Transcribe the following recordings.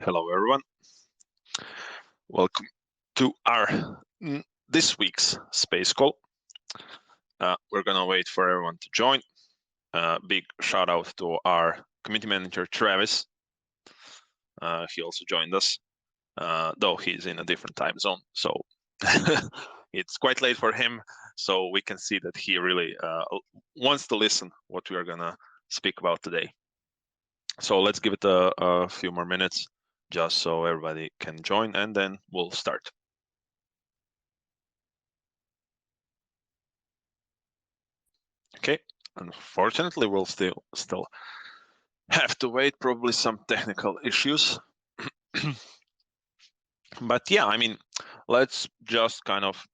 Hello, everyone. Welcome to our this week's space call. We're gonna wait for everyone to join. Big shout out to our community manager, Travis. He also joined us, though he's in a different time zone. So it's quite late for him. So we can see that he really wants to listen what we are gonna speak about today. So let's give it a few more minutes just so everybody can join, and then we'll start. Okay, unfortunately, we'll still have to wait, probably some technical issues. But yeah, I mean, let's just kind of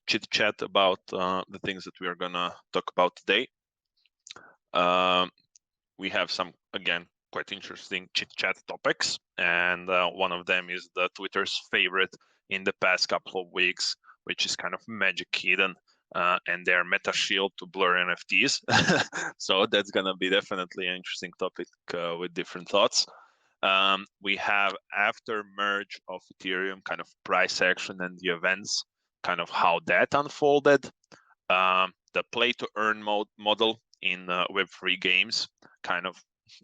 chit chat about the things that we are gonna talk about today. We have some, again, quite interesting chit chat topics, and one of them is the Twitter's favorite in the past couple of weeks, which is kind of Magic Eden and their meta shield to blur NFTs. So that's gonna be definitely an interesting topic with different thoughts. We have after merge of Ethereum, kind of price action and the events, kind of how that unfolded. The play to earn model in Web3 games. Kind of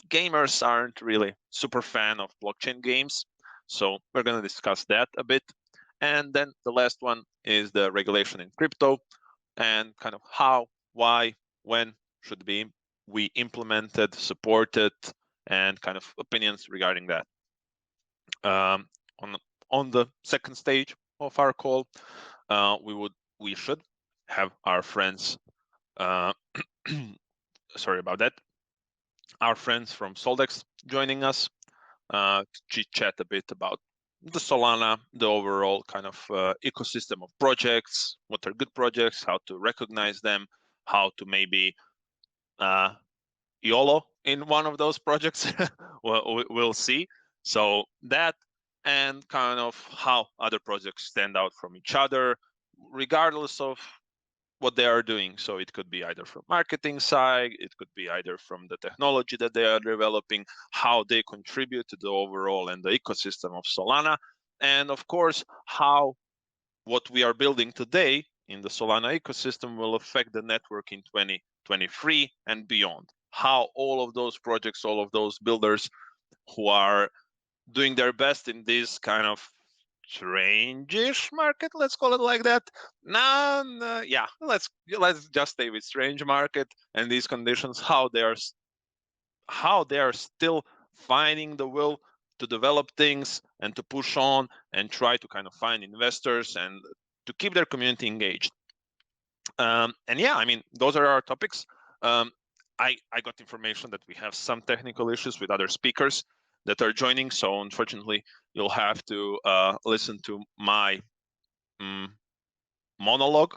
gamers aren't really super fan of blockchain games, so we're going to discuss that a bit. And then the last one is the regulation in crypto and kind of how, why, when should be we implemented, supported, and kind of opinions regarding that. On the second stage of our call, we should have our friends. Sorry about that. Our friends from Soldex joining us to chit chat a bit about the Solana, the overall kind of ecosystem of projects, what are good projects, how to recognize them, how to maybe YOLO in one of those projects. We'll see. So that, and kind of how other projects stand out from each other, regardless of what they are doing. So it could be either from marketing side, it could be either from the technology that they are developing, how they contribute to the overall and the ecosystem of Solana, and of course, how what we are building today in the Solana ecosystem will affect the network in 2023 and beyond. How all of those projects, all of those builders who are doing their best in this kind of strange-ish market, let's call it like that. Yeah, let's just stay with strange market and these conditions, how they are still finding the will to develop things and to push on and try to kind of find investors and to keep their community engaged. And yeah, I mean, those are our topics. I got information that we have some technical issues with other speakers that are joining, so unfortunately you'll have to listen to my monologue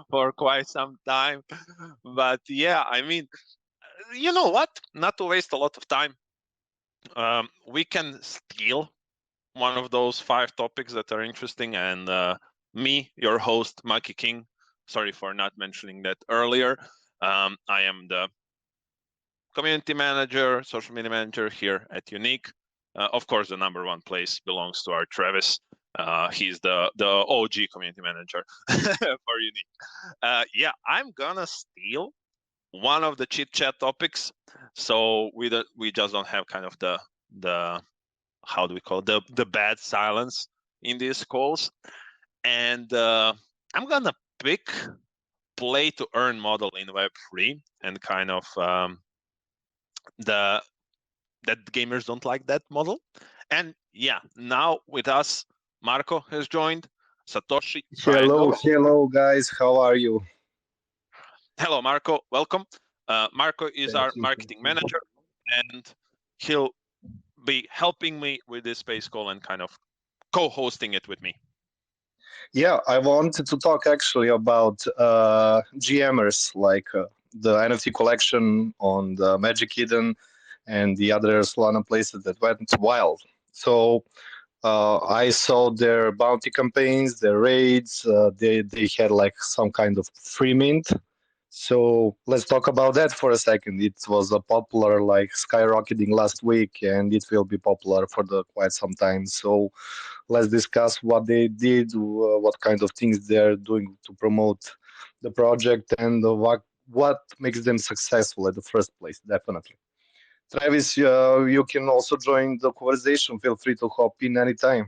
for quite some time. But yeah, I mean, you know what, not to waste a lot of time, we can steal one of those 5 topics that are interesting, and me, your host, Maki King, sorry for not mentioning that earlier, I am the community manager, social media manager here at Unique. Of course, the #1 place belongs to our Travis. He's the OG community manager for Unique. Yeah, I'm gonna steal one of the chit chat topics, so we just don't have kind of the how do we call it, the bad silence in these calls. And I'm gonna pick play to earn model in Web3 and kind of that gamers don't like that model. And yeah, now with us, Marco has joined. Satoshi Triangle. Hello guys, how are you? Hello, Marco, welcome. Marco is our marketing manager, and he'll be helping me with this space call and kind of co-hosting it with me. Yeah, I wanted to talk actually about GMers, like the NFT collection on the Magic Eden and the other Solana places that went wild. So I saw their bounty campaigns, their raids. They had like some kind of free mint So let's talk about that for a second. It was a popular, like skyrocketing last week, and it will be popular for the quite some time. So let's discuss what they did, what kind of things they're doing to promote the project, and what makes them successful at the first place. Definitely, Travis, you can also join the conversation. Feel free to hop in anytime.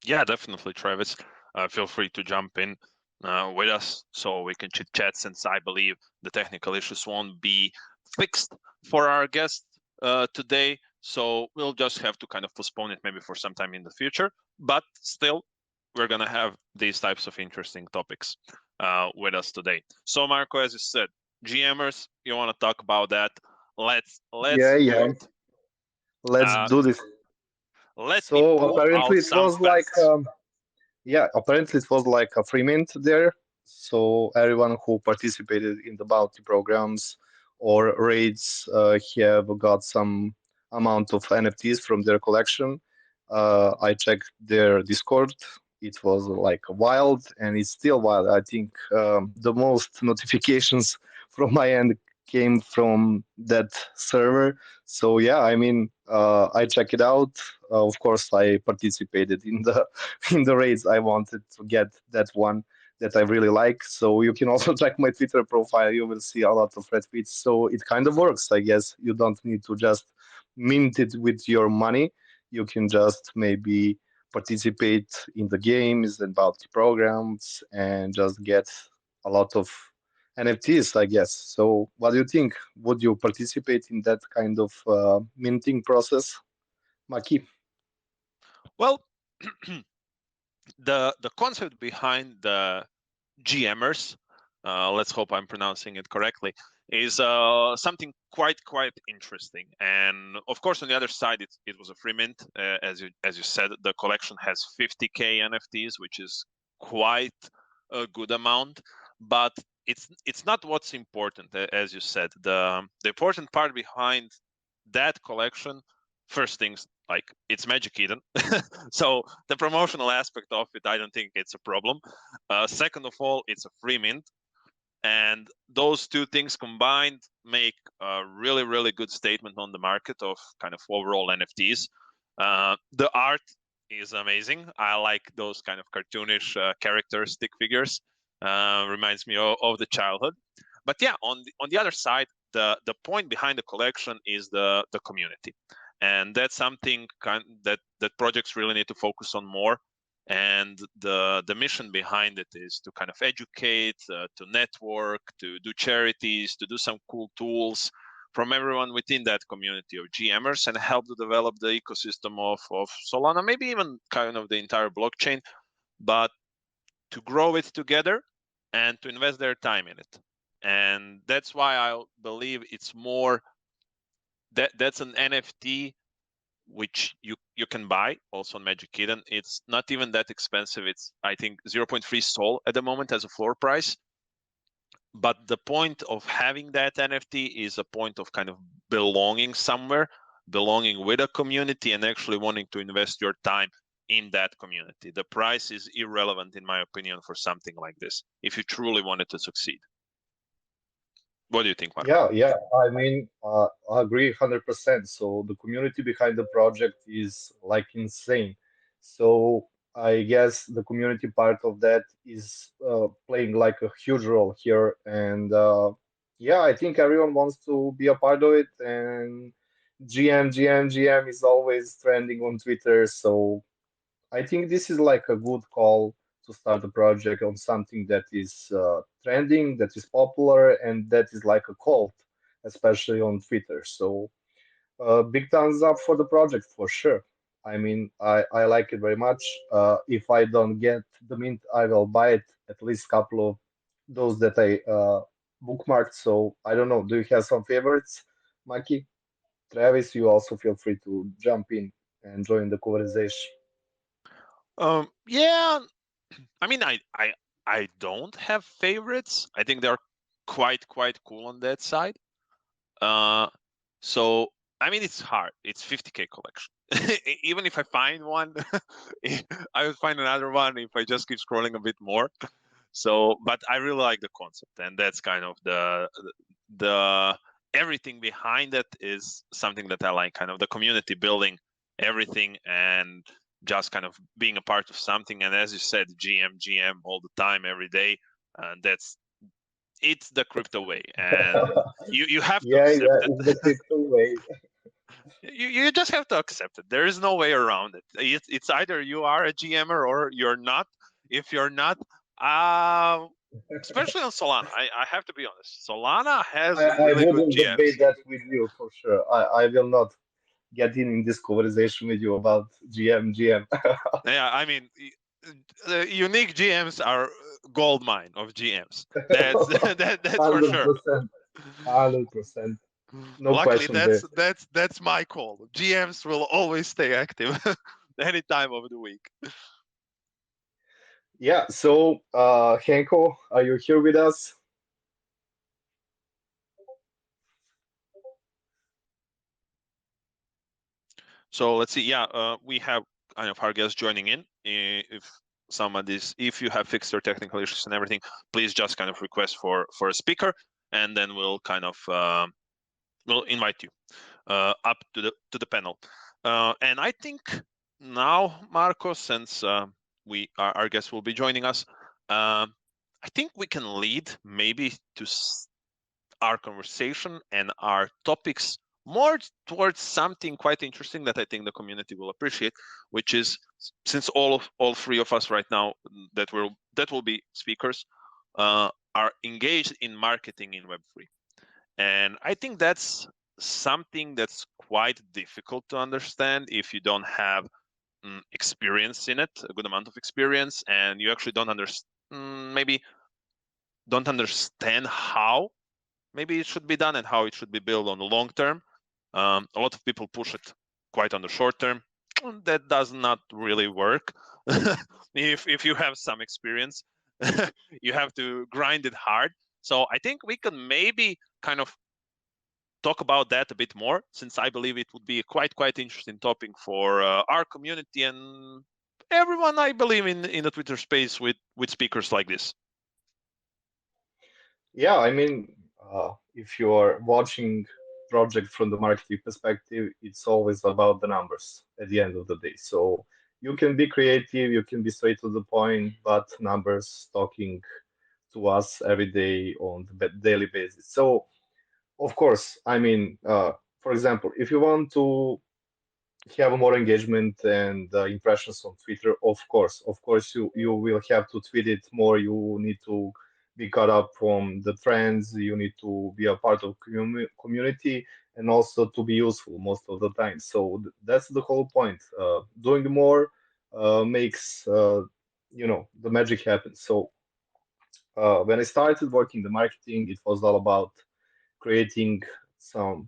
Yeah, definitely, Travis. Feel free to jump in with us so we can chit chat, since I believe the technical issues won't be fixed for our guest today. So we'll just have to kind of postpone it maybe for some time in the future. But still, we're going to have these types of interesting topics with us today. So, Marco, as you said, GMers, you want to talk about that? Let's Yeah, do yeah. it. Let's Uh, do this. Let me So pull apparently out it some was like facts. yeah, apparently it was like a free mint there. So everyone who participated in the bounty programs or raids have got some amount of NFTs from their collection. I checked their Discord. It was like wild, and it's still wild. I think the most notifications from my end came from that server. So yeah, I mean, I check it out. Of course, I participated in the in the raids. I wanted to get that one that I really like. So you can also check my Twitter profile. You will see a lot of retweets. So it kind of works, I guess. You don't need to just mint it with your money. You can just maybe participate in the games and bounty programs and just get a lot of NFTs, I guess. So what do you think? Would you participate in that kind of minting process, Maki? Well, the concept behind the GMers, let's hope I'm pronouncing it correctly, is something quite interesting. And of course, on the other side, it was a free mint. As you said, the collection has 50K NFTs, which is quite a good amount. But it's not what's important, as you said. The important part behind that collection, first things like it's Magic Eden, so the promotional aspect of it, I don't think it's a problem. Second of all, it's a free mint, and those two things combined make a really good statement on the market of kind of overall NFTs. The art is amazing. I like those kind of cartoonish character stick figures. Reminds me of the childhood. But yeah, on the other side, the point behind the collection is the community, and that's something that projects really need to focus on more. And the mission behind it is to kind of educate, to network, to do charities, to do some cool tools from everyone within that community of GMers, and help to develop the ecosystem of Solana, maybe even kind of the entire blockchain, but to grow it together and to invest their time in it. And that's why I believe it's more that's an NFT which you can buy also on Magic Eden. It's not even that expensive. It's, I think, 0.3 Sol at the moment as a floor price. But the point of having that NFT is a point of kind of belonging somewhere, belonging with a community, and actually wanting to invest your time in that community. The price is irrelevant, in my opinion, for something like this, if you truly wanted to succeed. What do you think, Marco? Yeah, yeah. I mean, I agree 100%. So the community behind the project is like insane. So I guess the community part of that is playing like a huge role here. And yeah, I think everyone wants to be a part of it. And GM is always trending on Twitter. So I think this is like a good call to start a project on something that is trending, that is popular, and that is like a cult, especially on Twitter. So, big thumbs up for the project for sure. I mean, I like it very much. If I don't get the mint, I will buy it, at least couple of those that I bookmarked. So, I don't know. Do you have some favorites, Mikey? Travis, you also feel free to jump in and join the conversation. Yeah, I mean, I don't have favorites. I think they're quite cool on that side. Uh, so I mean, it's hard. It's 50K collection. Even if I find one, I will find another one if I just keep scrolling a bit more. So, but I really like the concept, and that's kind of the everything behind it is something that I like, kind of the community building everything and just kind of being a part of something. And as you said, GM all the time, every day. It's the crypto way, and you have to Yeah, accept yeah, it. it's the crypto way. You just have to accept it. There is no way around it. It's either you are a GMer or you're not. If you're not, especially on Solana, I have to be honest. Solana has I really good wouldn't debate GMs. that with you for sure. I will not get in this conversation with you about GM. Yeah, I mean, unique GMs are gold mine of GMs. That's that's for sure. 100%, 100%. No Luckily, question there. that's my call. GMs will always stay active any time of the week. Yeah, so Henko, are you here with us? So let's see. Yeah, we have kind of our guests joining in. If you have fixed your technical issues and everything, please just kind of request for a speaker, and then we'll kind of we'll invite you up to the panel. And I think now, Marco, since our guest will be joining us, I think we can lead maybe to our conversation and our topics more towards something quite interesting that I think the community will appreciate, which is, since all three of us right now that will be speakers are engaged in marketing in Web3. And I think that's something that's quite difficult to understand if you don't have experience in it, a good amount of experience, and you actually don't maybe don't understand how maybe it should be done and how it should be built on the long term. A lot of people push it quite on the short term. That does not really work. If you have some experience, you have to grind it hard. So I think we can maybe kind of talk about that a bit more, since I believe it would be a quite interesting topic for our community and everyone, I believe, in the Twitter space with speakers like this. Yeah, I mean, if you are watching project from the marketing perspective, it's always about the numbers at the end of the day. So you can be creative, you can be straight to the point, but numbers talking to us every day on the daily basis. So of course, I mean, for example, if you want to have more engagement and impressions on Twitter, of course, you will have to tweet it more. You need to be caught up from the trends. You need to be a part of community and also to be useful most of the time. So that's the whole point. Doing more makes the magic happen. So when I started working the marketing, it was all about creating some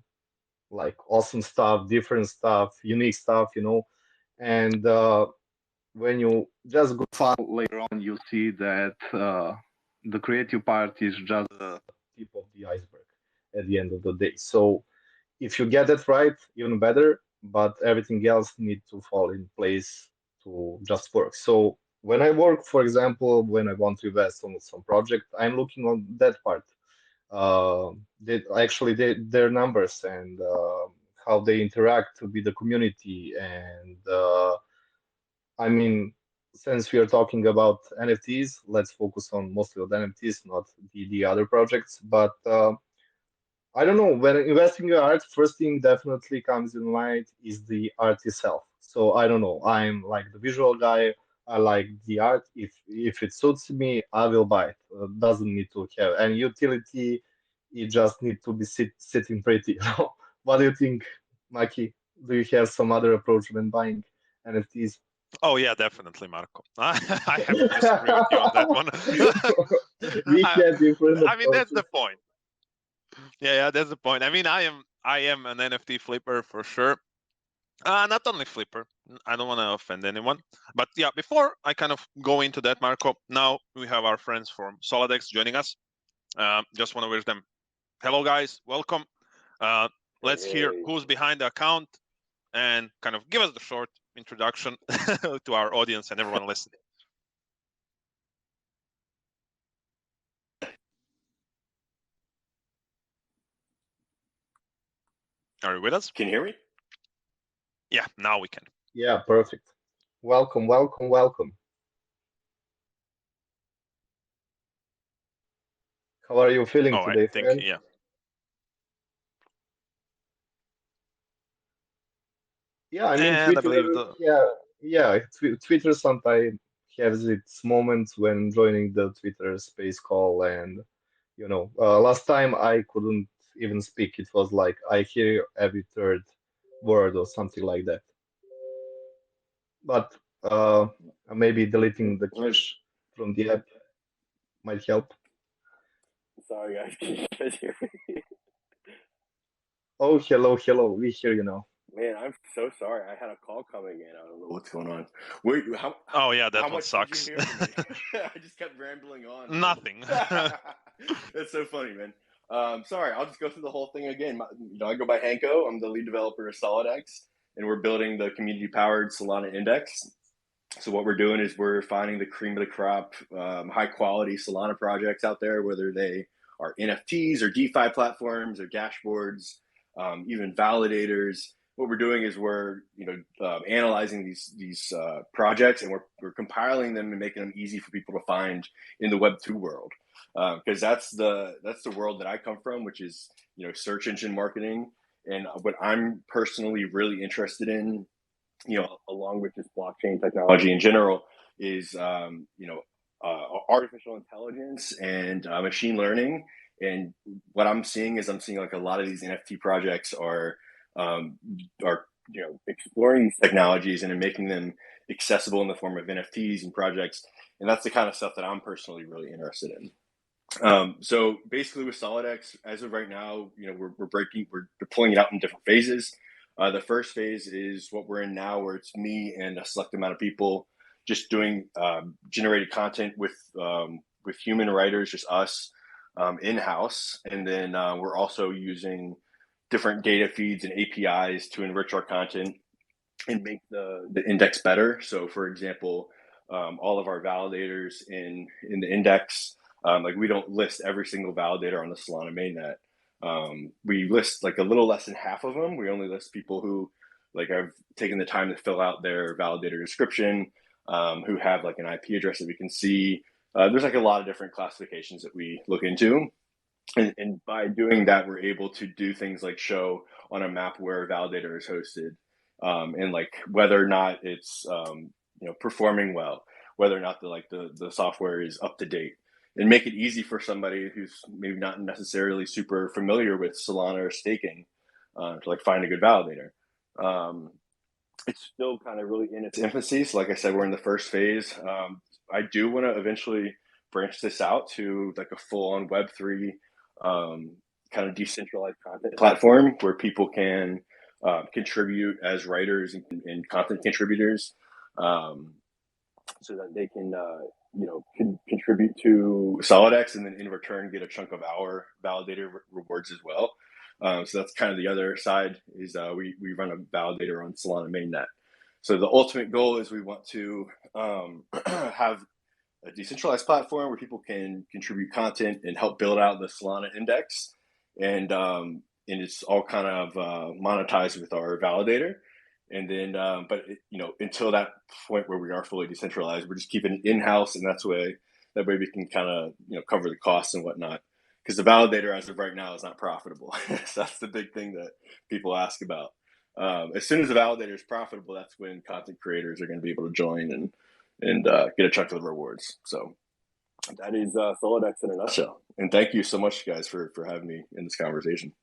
like awesome stuff, different stuff, unique stuff. And when you just go far later on, you see that the creative part is just the tip of the iceberg at the end of the day. So if you get it right, even better, but everything else needs to fall in place to just work. So when I work, for example, when I want to invest on some project, I'm looking on that part. Their numbers and how they interact with the community. And I mean, since we are talking about NFTs, let's focus on mostly on NFTs, not the other projects. But I don't know, when investing in art, first thing definitely comes in mind is the art itself. So I don't know, I'm like the visual guy. I like the art. If it suits me, I will buy it. Doesn't need to have any utility. It just need to be sitting pretty. What do you think, Maki? Do you have some other approach when buying NFTs? Oh yeah, definitely, Marco. I have to disagree with you on that one. We have different I mean, that's the approaches. point. Yeah, that's the point. I mean, I am an NFT flipper for sure. Not only flipper. I don't want to offend anyone, but yeah. Before I kind of go into that, Marco, now we have our friends from Soladex joining us. Just want to wish them hello, guys. Welcome. Let's hear Hey. who's behind the account and kind of give us the short introduction to our audience and everyone listening. Are you with us? Can you hear me? Yeah, now we can. Yeah, perfect. Welcome, welcome, welcome. How are you feeling Oh, I today, think, friend? yeah. Yeah, I mean, And I Twitter, believe the Twitter sometimes has its moments when joining the Twitter space call, and last time I couldn't even speak. It was like I hear every third word or something like that. But maybe deleting the cache from the app might help. Sorry, guys. Can you guys hear me? Oh, hello, hello. We hear you now. Man, I'm so sorry. I had a call coming in. I don't know what's going on. Wait, oh yeah, that how one much did you sucks. hear from me? I just kept rambling on. Nothing. That's so funny, man. Sorry, I'll just go through the whole thing again. I go by Hanko. I'm the lead developer of SolidX, and we're building the community-powered Solana index. So what we're doing is we're finding the cream of the crop, high-quality Solana projects out there, whether they are NFTs or DeFi platforms or dashboards, even validators. What we're doing is we're analyzing these projects, and we're compiling them and making them easy for people to find in the Web2 world, because that's the world that I come from, which is search engine marketing. And what I'm personally really interested in, along with just blockchain technology in general, is artificial intelligence and machine learning. And what I'm seeing is like a lot of these NFT projects are exploring these technologies and making them accessible in the form of NFTs and projects. And that's the kind of stuff that I'm personally really interested in. So basically with SolidX, as of right now, we're deploying it out in different phases. The first phase is what we're in now, where it's me and a select amount of people just doing generated content with human writers, just us in-house. And then we're also using different data feeds and APIs to enrich our content and make the index better. So for example, all of our validators in the index, like we don't list every single validator on the Solana mainnet. We list like a little less than half of them. We only list people who like have taken the time to fill out their validator description, who have like an IP address that we can see. There's like a lot of different classifications that we look into. And by doing that, we're able to do things like show on a map where a validator is hosted, and like whether or not it's performing well, whether or not the software is up to date, and make it easy for somebody who's maybe not necessarily super familiar with Solana or staking to like find a good validator. It's still kind of really in its infancy. So like I said, we're in the first phase. I do want to eventually branch this out to like a full-on Web3 kind of decentralized content platform where people can contribute as writers and content contributors, so that they can contribute to SolidX and then in return get a chunk of our validator rewards as well. So that's kind of the other side is we run a validator on Solana mainnet. So the ultimate goal is we want to have a decentralized platform where people can contribute content and help build out the Solana index, and it's all kind of monetized with our validator. And then, but until that point where we are fully decentralized, we're just keeping it in house, and that way we can kind of cover the costs and whatnot. Because the validator, as of right now, is not profitable. So that's the big thing that people ask about. As soon as the validator is profitable, that's when content creators are going to be able to join and get a chunk of the rewards. So that is SolidX in a nutshell. And thank you so much, guys, for having me in this conversation.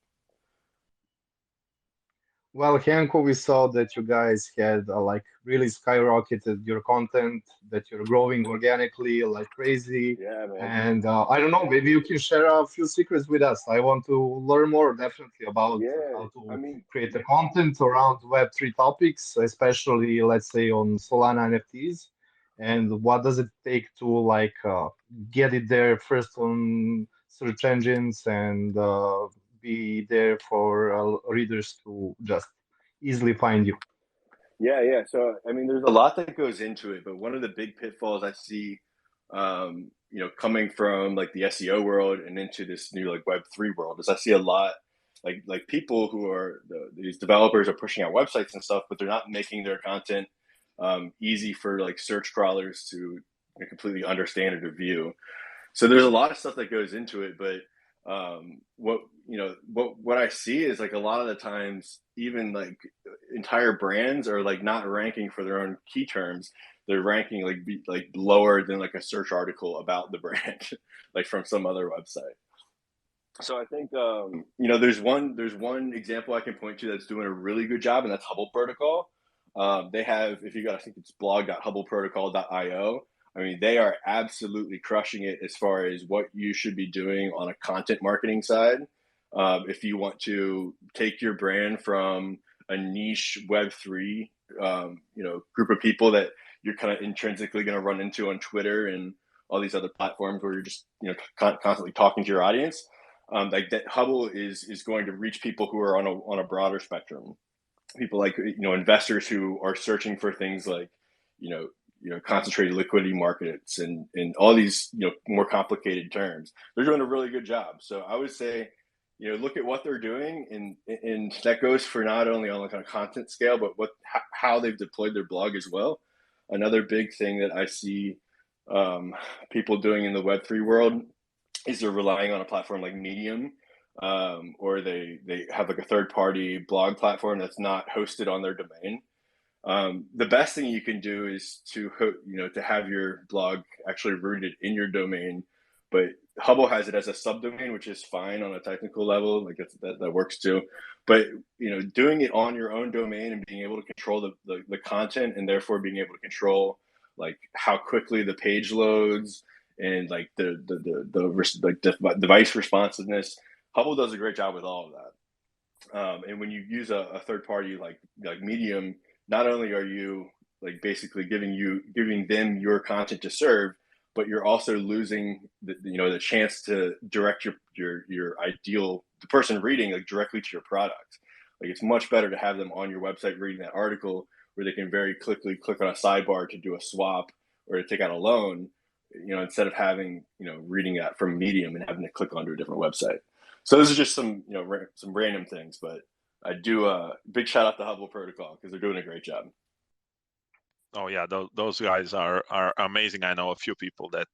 Well, Hanko, we saw that you guys had like really skyrocketed your content, that you're growing organically like crazy. Yeah, man. And I don't know, maybe you can share a few secrets with us. I want to learn more definitely about how to create the content around Web3 topics, especially let's say on Solana NFTs. And what does it take to like get it there first on search engines and be there for readers to just easily find you. Yeah. So, I mean, there's a lot that goes into it, but one of the big pitfalls I see, coming from like the SEO world and into this new like Web3 world is I see a lot like people who are these developers are pushing out websites and stuff, but they're not making their content easy for like search crawlers to completely understand or to view. So there's a lot of stuff that goes into it, but what I see is like a lot of the times, even like entire brands are like not ranking for their own key terms. They're ranking like lower than like a search article about the brand, like from some other website. So I think there's one example I can point to that's doing a really good job, and that's Hubble Protocol. They have, if you got, I think it's blog.hubbleprotocol.io. I mean, they are absolutely crushing it as far as what you should be doing on a content marketing side. If you want to take your brand from a niche Web3, group of people that you're kind of intrinsically going to run into on Twitter and all these other platforms where you're just constantly talking to your audience, like that, Hubble is going to reach people who are on a broader spectrum. People like investors who are searching for things like concentrated liquidity markets and all these more complicated terms. They're doing a really good job. So I would say look at what they're doing, and that goes for not only on like a content scale, but how they've deployed their blog as well. Another big thing that I see people doing in the Web3 world is they're relying on a platform like Medium, or they have like a third-party blog platform that's not hosted on their domain. The best thing you can do is to have your blog actually rooted in your domain, but Hubble has it as a subdomain, which is fine on a technical level. Like that works too. But doing it on your own domain and being able to control the content, and therefore being able to control like how quickly the page loads and like the device responsiveness, Hubble does a great job with all of that. And when you use a third party like Medium, not only are you like basically giving them your content to serve, but you're also losing the chance to direct your ideal, the person reading, like directly to your product. Like it's much better to have them on your website reading that article, where they can very quickly click on a sidebar to do a swap or to take out a loan, instead of having reading that from Medium and having to click onto a different website. So this is just some some random things, but I do a big shout out to Hubble Protocol because they're doing a great job. Oh yeah, those guys are amazing. I know a few people that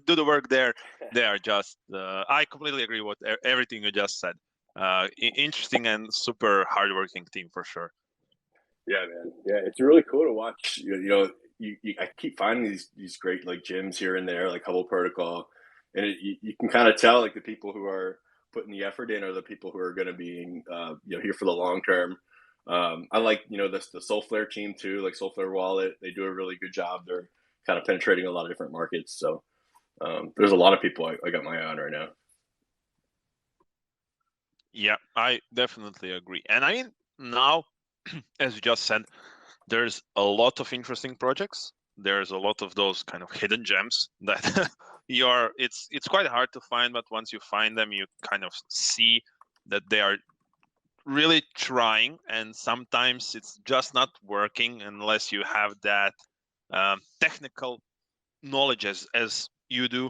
do the work there. They are just I completely agree with everything you just said. Interesting and super hardworking team for sure. Yeah, man. Yeah, it's really cool to watch. I keep finding these great like gyms here and there, like Hubble Protocol, and you can kind of tell like the people who are putting the effort in are the people who are going to be here for the long term. I like the Soulflare team too, like Soulflare Wallet. They do a really good job. They're kind of penetrating a lot of different markets. So there's a lot of people I got my eye on right now. Yeah, I definitely agree. And I mean, now, as you just said, there's a lot of interesting projects. There's a lot of those kind of hidden gems that it's quite hard to find, but once you find them, you kind of see that they are really trying, and sometimes it's just not working unless you have that technical knowledge as you do,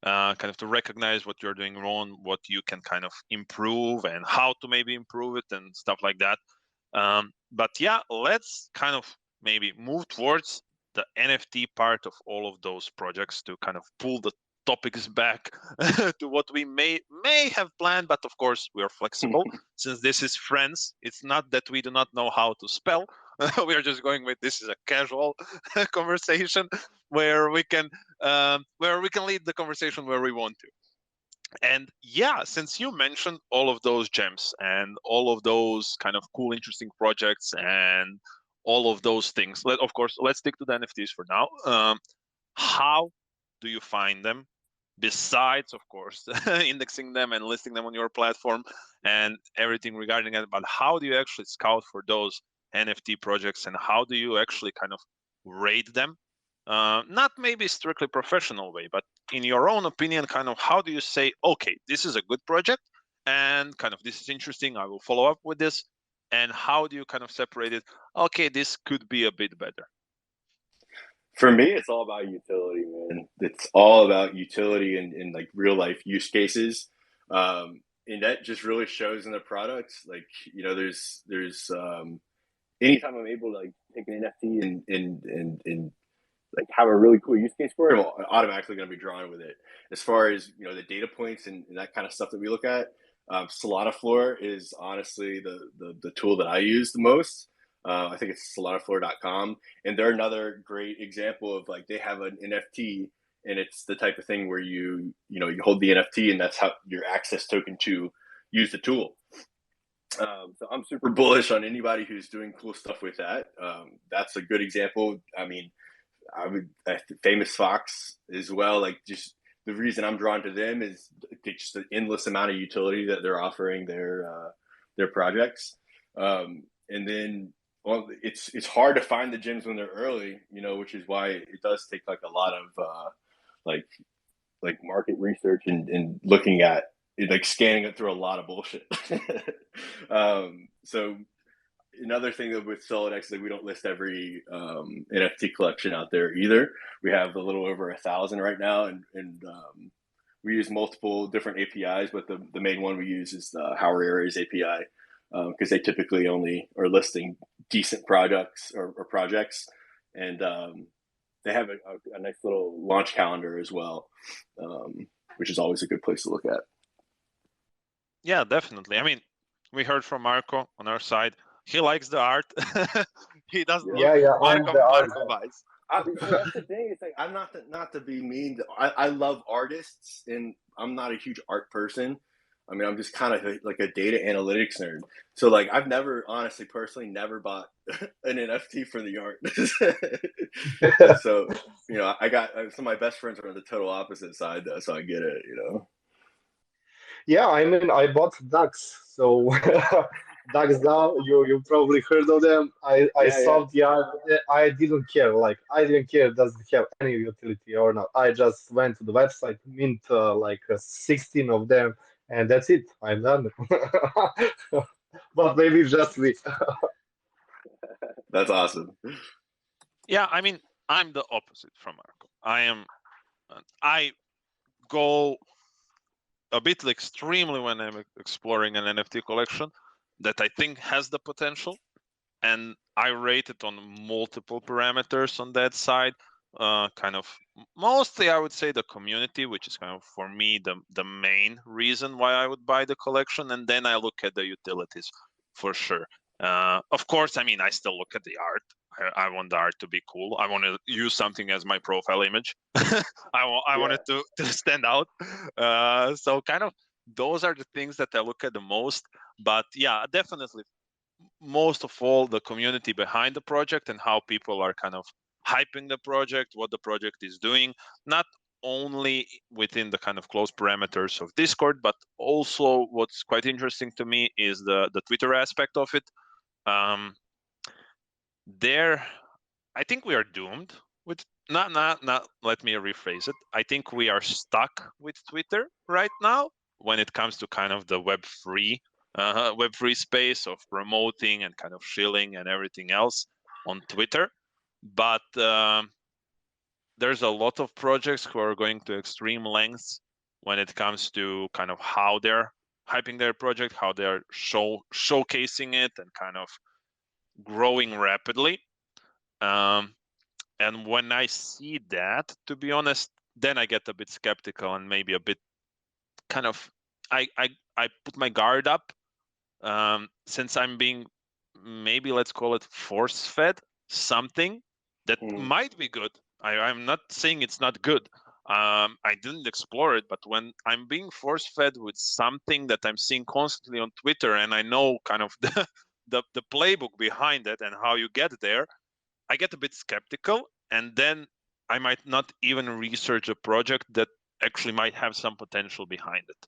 kind of to recognize what you're doing wrong, what you can kind of improve, and how to maybe improve it and stuff like that. But yeah, let's kind of maybe move towards the NFT part of all of those projects to kind of pull the topics back to what we may have planned, but of course we are flexible. Since this is Frens, it's not that we do not know how to spell. We are just going with this is a casual conversation where we can lead the conversation where we want to. And yeah, since you mentioned all of those gems and all of those kind of cool, interesting projects and all of those things, of course, let's stick to the NFTs for now. How do you find them? Besides, of course, indexing them and listing them on your platform and everything regarding it, but how do you actually scout for those NFT projects, and how do you actually kind of rate them? Not maybe strictly professional way, but in your own opinion, kind of how do you say, okay, this is a good project and kind of this is interesting, I will follow up with this, and how do you kind of separate it? Okay, this could be a bit better. For me, it's all about utility, man. It's all about utility and like real life use cases. and that just really shows in the products. Like, you know, there's anytime I'm able to like take an NFT and like have a really cool use case for it, I'm automatically going to be drawn with it. As far as, you know, the data points and that kind of stuff that we look at, Solana Floor is honestly the tool that I use the most. I think it's solanafloor.com, and they're another great example of like they have an NFT, and it's the type of thing where you hold the NFT, and that's how your access token to use the tool. So I'm super bullish on anybody who's doing cool stuff with that. That's a good example. I mean, Famous Fox as well. Like, just the reason I'm drawn to them is just the endless amount of utility that they're offering their projects. And then, well, it's hard to find the gems when they're early, you know, which is why it does take like a lot of like market research and looking at it, like scanning it through a lot of bullshit. So another thing that with Solidex, like we don't list every NFT collection out there either. We have a little over 1,000 right now, and we use multiple different APIs, but the main one we use is the How Areas API, because they typically only are listing decent products or projects, and they have a nice little launch calendar as well, which is always a good place to look at. Yeah, definitely. I mean, we heard from Marco on our side. He likes the art. He doesn't look Marco buys. That's the thing. It's like, I'm not to be mean. I love artists, and I'm not a huge art person. I mean, I'm just kind of like a data analytics nerd. So like, I've never, honestly, personally, never bought an NFT for the art. So, you know, I got some of my best friends are on the total opposite side, though, so I get it, you know. Yeah, I mean, I bought ducks, so ducks now. You probably heard of them. I saw the art. I didn't care. Like, I didn't care. Does it have any utility or not? I just went to the website, mint 16 of them, and that's it. I'm done. But maybe just me. That's awesome. Yeah, I mean, I'm the opposite from Marco. I go a bit extremely when I'm exploring an NFT collection that I think has the potential, and I rate it on multiple parameters on that side. Kind of mostly, I would say, the community, which is kind of for me the main reason why I would buy the collection, and then I look at the utilities for sure. Of course, I mean, I still look at the art. I want the art to be cool. I want to use something as my profile image. I want it to stand out. So kind of those are the things that I look at the most. But yeah, definitely most of all the community behind the project and how people are kind of hyping the project, what the project is doing, not only within the kind of close parameters of Discord, but also what's quite interesting to me is the Twitter aspect of it. There, I think we are doomed with not. Let me rephrase it. I think we are stuck with Twitter right now when it comes to kind of the Web3 space of promoting and kind of shilling and everything else on Twitter. But there's a lot of projects who are going to extreme lengths when it comes to kind of how they're hyping their project, how they're showcasing it, and kind of growing rapidly. And when I see that, to be honest, then I get a bit skeptical and maybe a bit kind of I put my guard up, since I'm being, maybe let's call it, force fed something that might be good. I'm not saying it's not good. I didn't explore it, but when I'm being force fed with something that I'm seeing constantly on Twitter, and I know kind of the playbook behind it and how you get there, I get a bit skeptical, and then I might not even research a project that actually might have some potential behind it.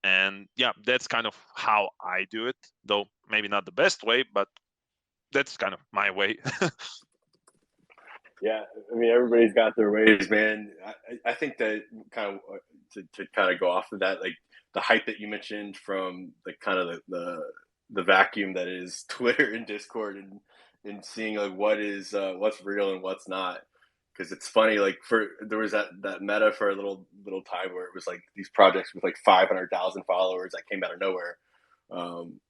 And yeah, that's kind of how I do it, though maybe not the best way, but that's kind of my way. Yeah, I mean, everybody's got their ways, man. I think that kind of to kind of go off of that, like the hype that you mentioned from the kind of the vacuum that is Twitter and Discord, and seeing like what's real and what's not. because it's funny. Like there was that meta for a little time where it was like these projects with like 500,000 followers that came out of nowhere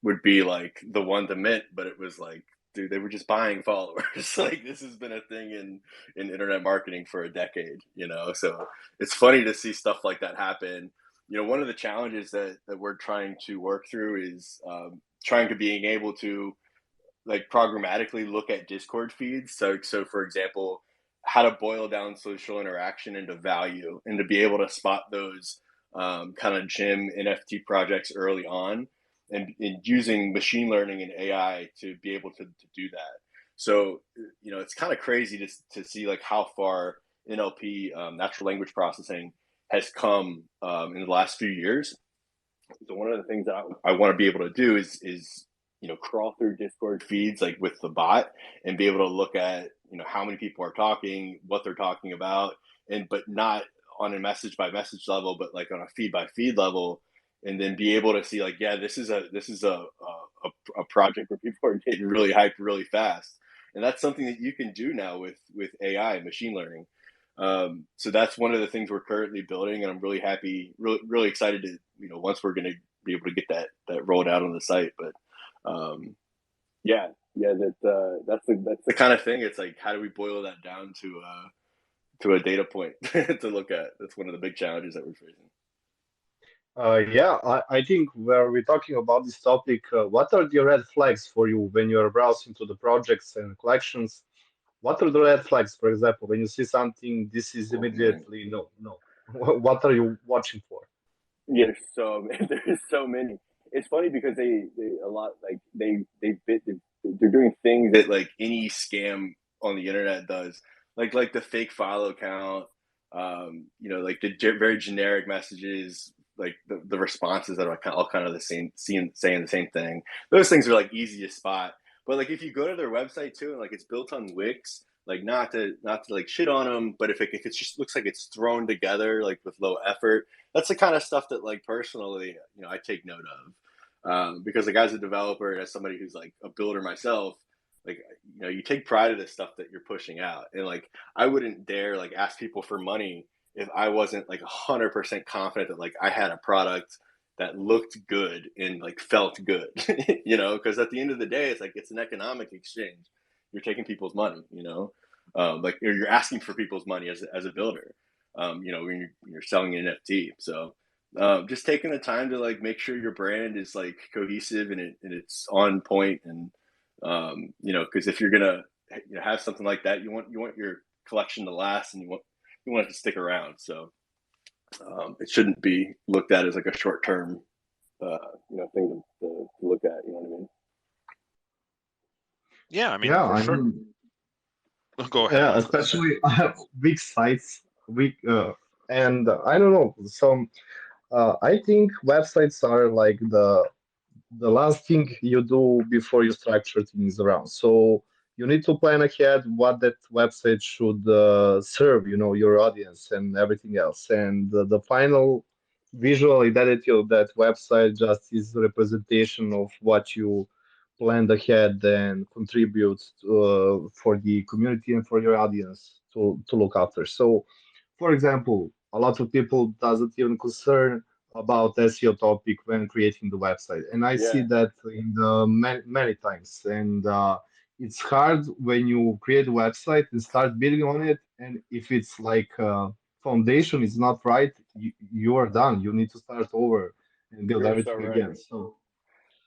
would be like the one to mint, but it was like, dude, they were just buying followers. Like this has been a thing in internet marketing for a decade, you know. So it's funny to see stuff like that happen. You know, one of the challenges that we're trying to work through is trying to being able to like programmatically look at Discord feeds. So for example, how to boil down social interaction into value and to be able to spot those kind of gem NFT projects early on, and using machine learning and AI to be able to do that. So, you know, it's kind of crazy to see like how far NLP, natural language processing, has come in the last few years. So one of the things that I want to be able to do is you know, crawl through Discord feeds like with the bot and be able to look at, you know, how many people are talking, what they're talking about, and but not on a message by message level, but like on a feed by feed level, and then be able to see like, yeah, this is a project where people are getting really hyped really fast, and that's something that you can do now with AI machine learning. So that's one of the things we're currently building, and I'm really happy, really excited to, you know, once we're going to be able to get that rolled out on the site. But yeah, that's the kind of thing. It's like, how do we boil that down to a data point to look at? That's one of the big challenges that we're facing. Yeah, I think where we're talking about this topic, what are the red flags for you when you are browsing to the projects and collections? What are the red flags, for example, when you see something, this is immediately no, no. What are you watching for? Yeah, there's so many. It's funny because they a lot like they're doing things that like any scam on the internet does, like the fake follow count, you know, like the very generic messages, like the responses that are all kind of the same, saying the same thing. Those things are like easy to spot. But like if you go to their website too, and like it's built on Wix, like not to like shit on them, but if it just looks like it's thrown together like with low effort, that's the kind of stuff that like personally, you know, I take note of, because like as a developer and as somebody who's like a builder myself, like, you know, you take pride in the stuff that you're pushing out, and like I wouldn't dare like ask people for money if I wasn't like 100% confident that like I had a product that looked good and like felt good, you know, because at the end of the day, it's like it's an economic exchange. You're taking people's money, you know, like you're asking for people's money as a builder, you know, when you're selling an NFT. So just taking the time to like make sure your brand is like cohesive and it's on point, and you know, because if you're gonna, you know, have something like that, you want your collection to last, and you want it to stick around. So it shouldn't be looked at as like a short term, you know, thing to look at. You know what I mean? Yeah, I mean, Yeah, for I sure. mean, Go ahead, yeah, Marco. especially weak sites, weak, and I don't know. Some, I think websites are like the last thing you do before you structure things around. So you need to plan ahead what that website should serve, you know, your audience and everything else. And the final visual identity of that website just is a representation of what you planned ahead and contribute for the community and for your audience to look after. So for example, a lot of people doesn't even concern about SEO topic when creating the website, and I see Yeah, that in the many times. And it's hard when you create a website and start building on it, and if it's like foundation is not right, you are done. You need to start over and build you're so everything right. again. So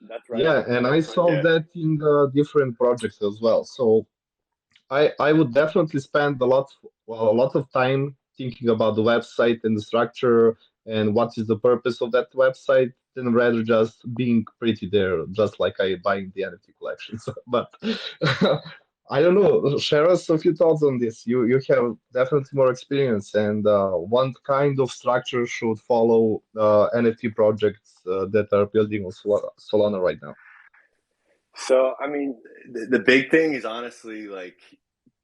That's right yeah, on. and I saw Yeah. that in the different projects as well. So I would definitely spend a lot of time thinking about the website and the structure and what is the purpose of that website, than rather just being pretty there, just like I buying the NFT collections. But I don't know. Share us a few thoughts on this. You have definitely more experience, and what kind of structure should follow NFT projects that are building on Solana right now? So I mean, the big thing is honestly like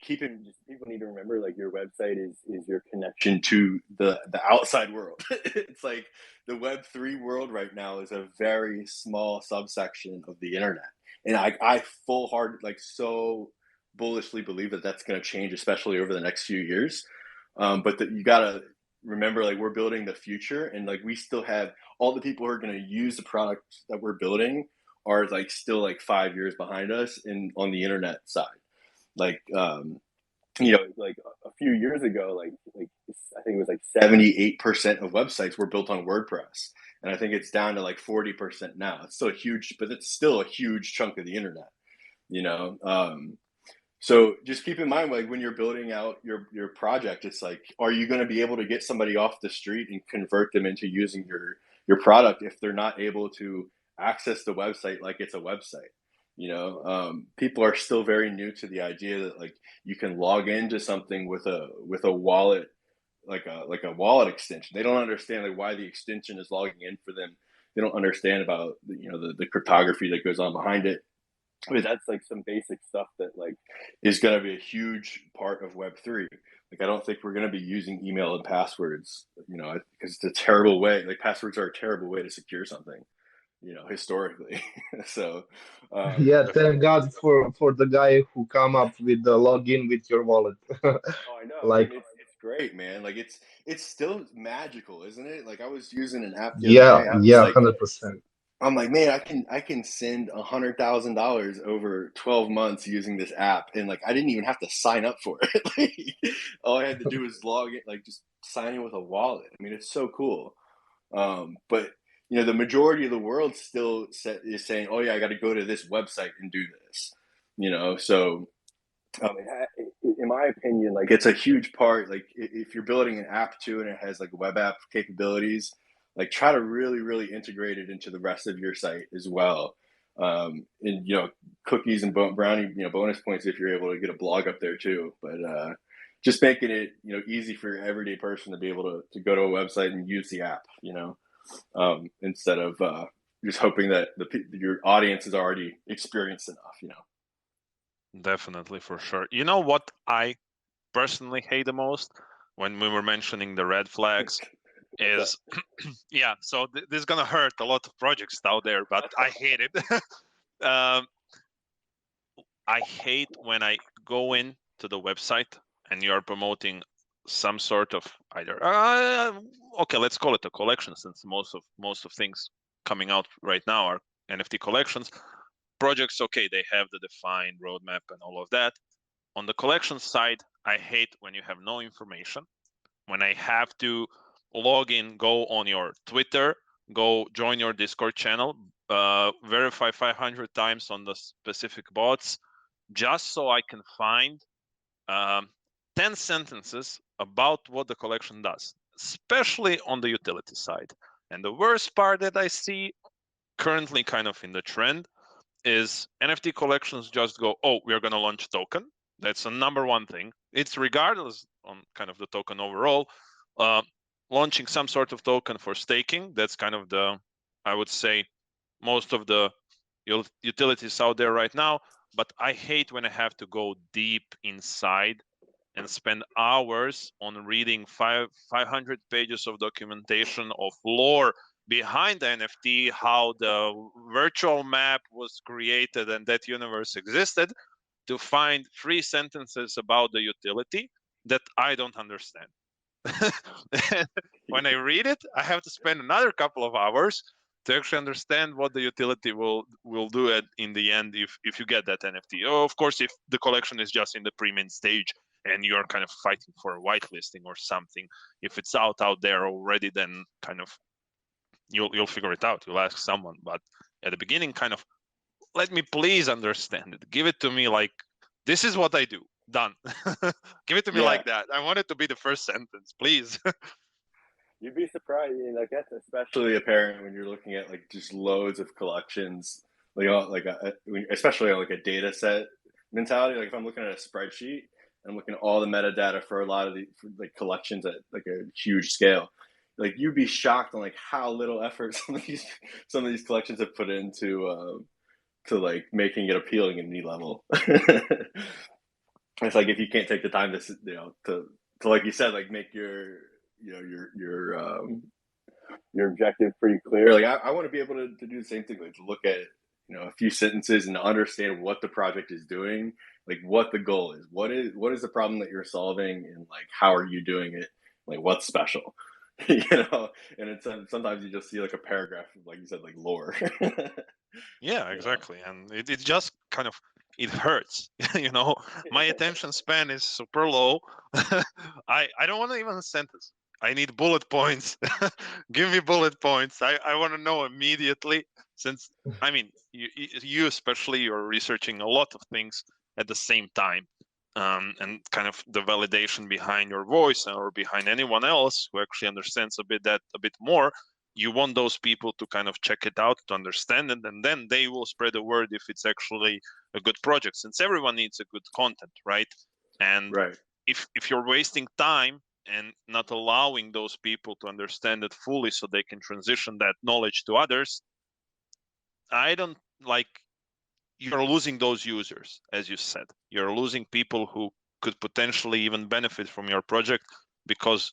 keeping. People need to remember like your website is your connection to the outside world. It's like the Web3 world right now is a very small subsection of the internet, and I full hard like so bullishly believe that that's going to change, especially over the next few years. But you got to remember, like, we're building the future, and like we still have all the people who are going to use the product that we're building are like still like 5 years behind us on the internet side. Like, like a few years ago, like I think it was like 78% of websites were built on WordPress, and I think it's down to like 40% now. It's still huge, but it's still a huge chunk of the internet. So just keep in mind, like, when you're building out your project, it's like, are you going to be able to get somebody off the street and convert them into using your product if they're not able to access the website like it's a website? People are still very new to the idea that like you can log into something with a wallet, like a wallet extension. They don't understand like why the extension is logging in for them. They don't understand about the cryptography that goes on behind it. I mean, that's like some basic stuff that like is going to be a huge part of Web3. Like, I don't think we're going to be using email and passwords, because it's a terrible way. Like, passwords are a terrible way to secure something, historically. So, Yeah, thank God for the guy who come up with the login with your wallet. oh, I know. I Like, mean, it's great, man. Like, it's still magical, isn't it? Like, I was using an app the other yeah, day. yeah, 100%. I'm like, man, I can send $100,000 over 12 months using this app, and like I didn't even have to sign up for it. Like, all I had to do was log in, like just sign in with a wallet. I mean, it's so cool. But the majority of the world still is saying, oh yeah, I got to go to this website and do this. So in my opinion, like, it's a huge part. Like, if you're building an app too and it has like web app capabilities, like, try to really really integrate it into the rest of your site as well. And cookies and brownie bonus points if you're able to get a blog up there too. But just making it easy for your everyday person to be able to go to a website and use the app, instead of just hoping that your audience is already experienced enough. Definitely, for sure. You know what I personally hate the most when we were mentioning the red flags is, yeah, so this is gonna hurt a lot of projects out there, but I hate it. I hate when I go in to the website and you are promoting some sort of either okay, let's call it a collection, since most of things coming out right now are NFT collections. Projects, okay, they have the defined roadmap and all of that. On the collection side, I hate when you have no information, when I have to log in, go on your Twitter, go join your Discord channel, verify 500 times on the specific bots, just so I can find 10 sentences about what the collection does, especially on the utility side. And the worst part that I see currently kind of in the trend is NFT collections just go, oh, we're going to launch a token. That's the number one thing. It's regardless on kind of the token overall. Launching some sort of token for staking, that's kind of I would say, most of the utilities out there right now. But I hate when I have to go deep inside and spend hours on reading 500 pages of documentation of lore behind the NFT, how the virtual map was created and that universe existed, to find 3 sentences about the utility that I don't understand. When I read it, I have to spend another couple of hours to actually understand what the utility will do in the end if you get that NFT. Oh, of course, if the collection is just in the pre-mint stage and you're kind of fighting for a whitelisting or something, if it's out there already, then kind of you'll figure it out. You'll ask someone. But at the beginning, kind of, let me please understand it. Give it to me like, this is what I do. Done. Give it to me like that. I want it to be the first sentence, please. You'd be surprised, like, that's especially apparent when you're looking at like just loads of collections, especially on like a data set mentality. Like, if I'm looking at a spreadsheet, I'm looking at all the metadata for a lot of the like collections at like a huge scale. Like, you'd be shocked on like how little effort some of these collections have put into to like making it appealing at any level. It's like, if you can't take the time to like you said, like, make your your objective pretty clear. Like, I want to be able to do the same thing, like to look at a few sentences and understand what the project is doing like what the goal is, what is the problem that you're solving, and like how are you doing it, like what's special. You know, and it's sometimes you just see like a paragraph of, like you said, like lore. Yeah, exactly. And it just kind of, it hurts. You know, my attention span is super low. I don't want to even a sentence. I need bullet points. Give me bullet points. I want to know immediately, since I mean you especially, you're researching a lot of things at the same time. And kind of the validation behind your voice or behind anyone else who actually understands a bit more, you want those people to kind of check it out, to understand it, and then they will spread the word if it's actually a good project, since everyone needs a good content, right? And Right. if you're wasting time and not allowing those people to understand it fully so they can transition that knowledge to others, I don't like, you're losing those users, as you said. You're losing people who could potentially even benefit from your project because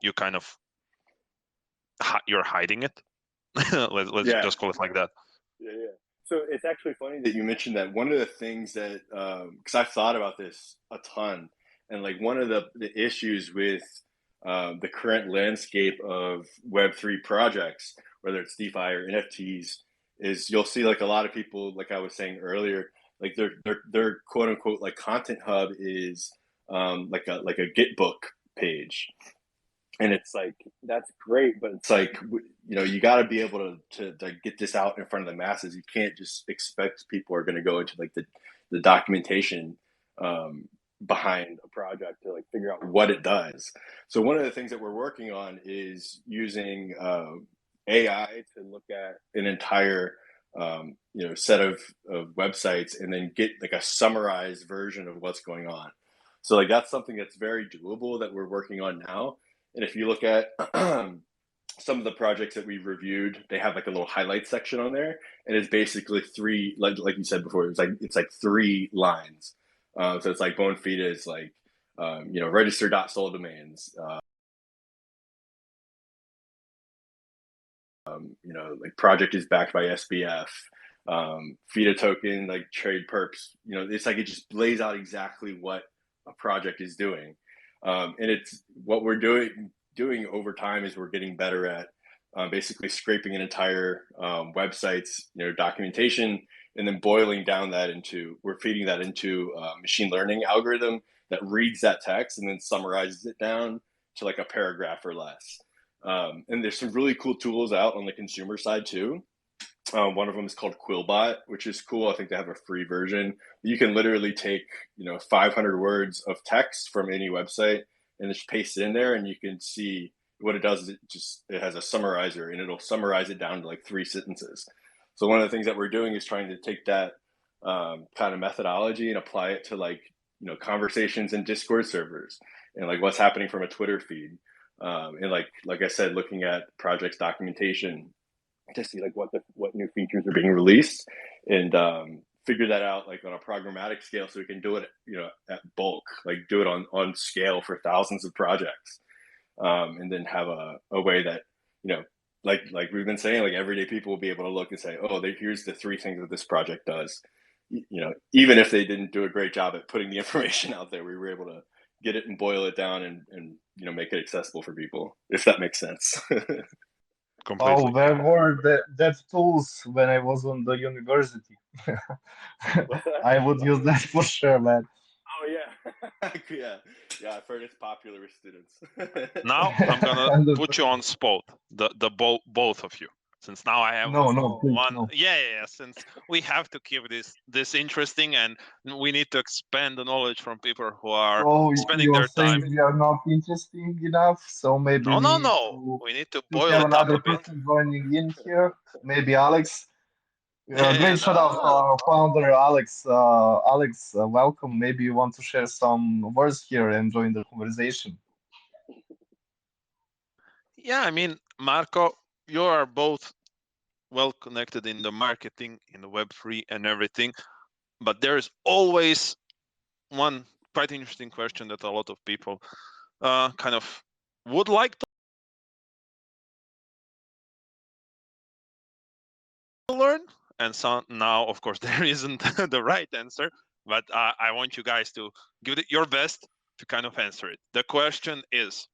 you kind of, you're hiding it. Let's Yeah. just call it like that. Yeah, yeah. So it's actually funny that you mentioned that. One of the things that, because I've thought about this a ton, and like one of the issues with the current landscape of Web3 projects, whether it's DeFi or NFTs, is you'll see like a lot of people, like I was saying earlier, like their quote unquote like content hub is like a GitBook page, and it's like that's great, but it's like, you know, you got to be able to get this out in front of the masses. You can't just expect people are going to go into like the documentation behind a project to like figure out what it does. So one of the things that we're working on is using AI to look at an entire you know, set of websites and then get like a summarized version of what's going on. So like that's something that's very doable that we're working on now. And if you look at some of the projects that we've reviewed, they have like a little highlight section on there, and it's basically three, like you said before, it's like 3 lines. So it's like Bonafide is like, you know, register.sol domains. You know, like project is backed by SBF. FIDA token, like trade perps. You know, it's like it just lays out exactly what a project is doing. And it's what we're doing over time is we're getting better at basically scraping an entire website's, you know, documentation, and then boiling down that into, we're feeding that into a machine learning algorithm that reads that text and then summarizes it down to like a paragraph or less. And there's some really cool tools out on the consumer side too. One of them is called Quillbot, which is cool. I think they have a free version. You can literally take, you know, 500 words of text from any website and just paste it in there, and you can see what it does. Is it has a summarizer, and it'll summarize it down to like 3 sentences. So one of the things that we're doing is trying to take that kind of methodology and apply it to like, you know, conversations in Discord servers and like what's happening from a Twitter feed. And like I said, looking at projects documentation to see like what new features are being released, and figure that out like on a programmatic scale, so we can do it, you know, at bulk, like do it on scale for thousands of projects, and then have a way that, you know, like we've been saying, like everyday people will be able to look and say, oh, here's the 3 things that this project does. You know, even if they didn't do a great job at putting the information out there, we were able to get it and boil it down and you know, make it accessible for people, if that makes sense. Oh, Completely. there were that tools when I was on the university. What's that? I would use that for sure, man. Oh yeah, yeah. I've heard it's popular with students. Now I'm gonna put you 100%. on spot, the both of you, since now I have No, no, please, one. no. Yeah. Since we have to keep this interesting, and we need to expand the knowledge from people who are So spending you're their time. saying we are not interesting enough, so maybe No, we no, need no. We need to to boil have it up another a bit. person joining in here. Maybe Alex. Yeah, Great shout out to our founder, Alex. Alex, welcome. Maybe you want to share some words here and join the conversation. yeah. I mean, Marco, you are both well connected in the marketing, in the Web3 and everything, but there is always one quite interesting question that a lot of people kind of would like to learn, and so now of course there isn't the right answer, but I want you guys to give it your best to kind of answer it. The question is,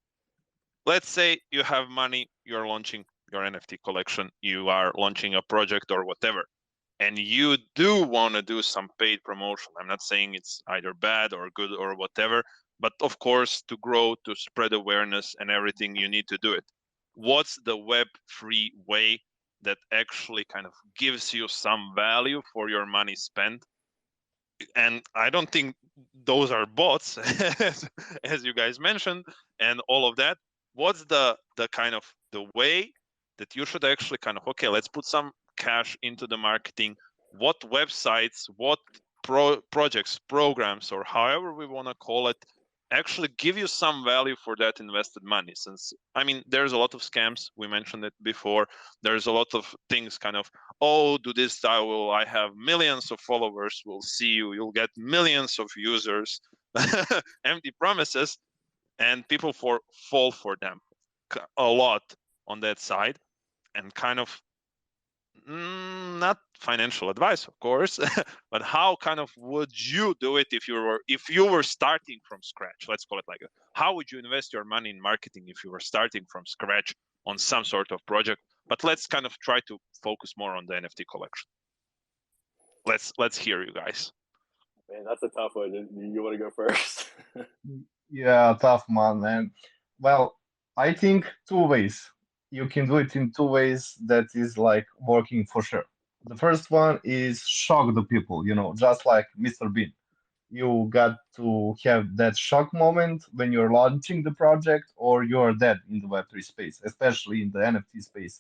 let's say you have money, you're launching your NFT collection, you are launching a project or whatever, and you do want to do some paid promotion. I'm not saying it's either bad or good or whatever, but of course, to grow, to spread awareness and everything, you need to do it. What's the Web3 way that actually kind of gives you some value for your money spent? And I don't think those are bots, as you guys mentioned, and all of that. What's the kind of the way that you should actually kind of, okay, let's put some cash into the marketing? What websites, what projects, programs, or however we want to call it, actually give you some value for that invested money? Since, I mean, there's a lot of scams, we mentioned it before. There's a lot of things kind of, oh, do this, I have millions of followers, we'll see you, you'll get millions of users, empty promises, and people fall for them a lot on that side. And kind of, not financial advice, of course, but how kind of would you do it if you were starting from scratch? Let's call it like that. How would you invest your money in marketing if you were starting from scratch on some sort of project? But let's kind of try to focus more on the NFT collection. Let's hear you guys. Man, that's a tough one. You want to go first? Yeah, tough man. And well, I think two ways. You can do it in two ways that is like working for sure. The first one is shock the people, just like Mr. Bean. You got to have that shock moment when you're launching the project or you're dead in the Web3 space, especially in the NFT space.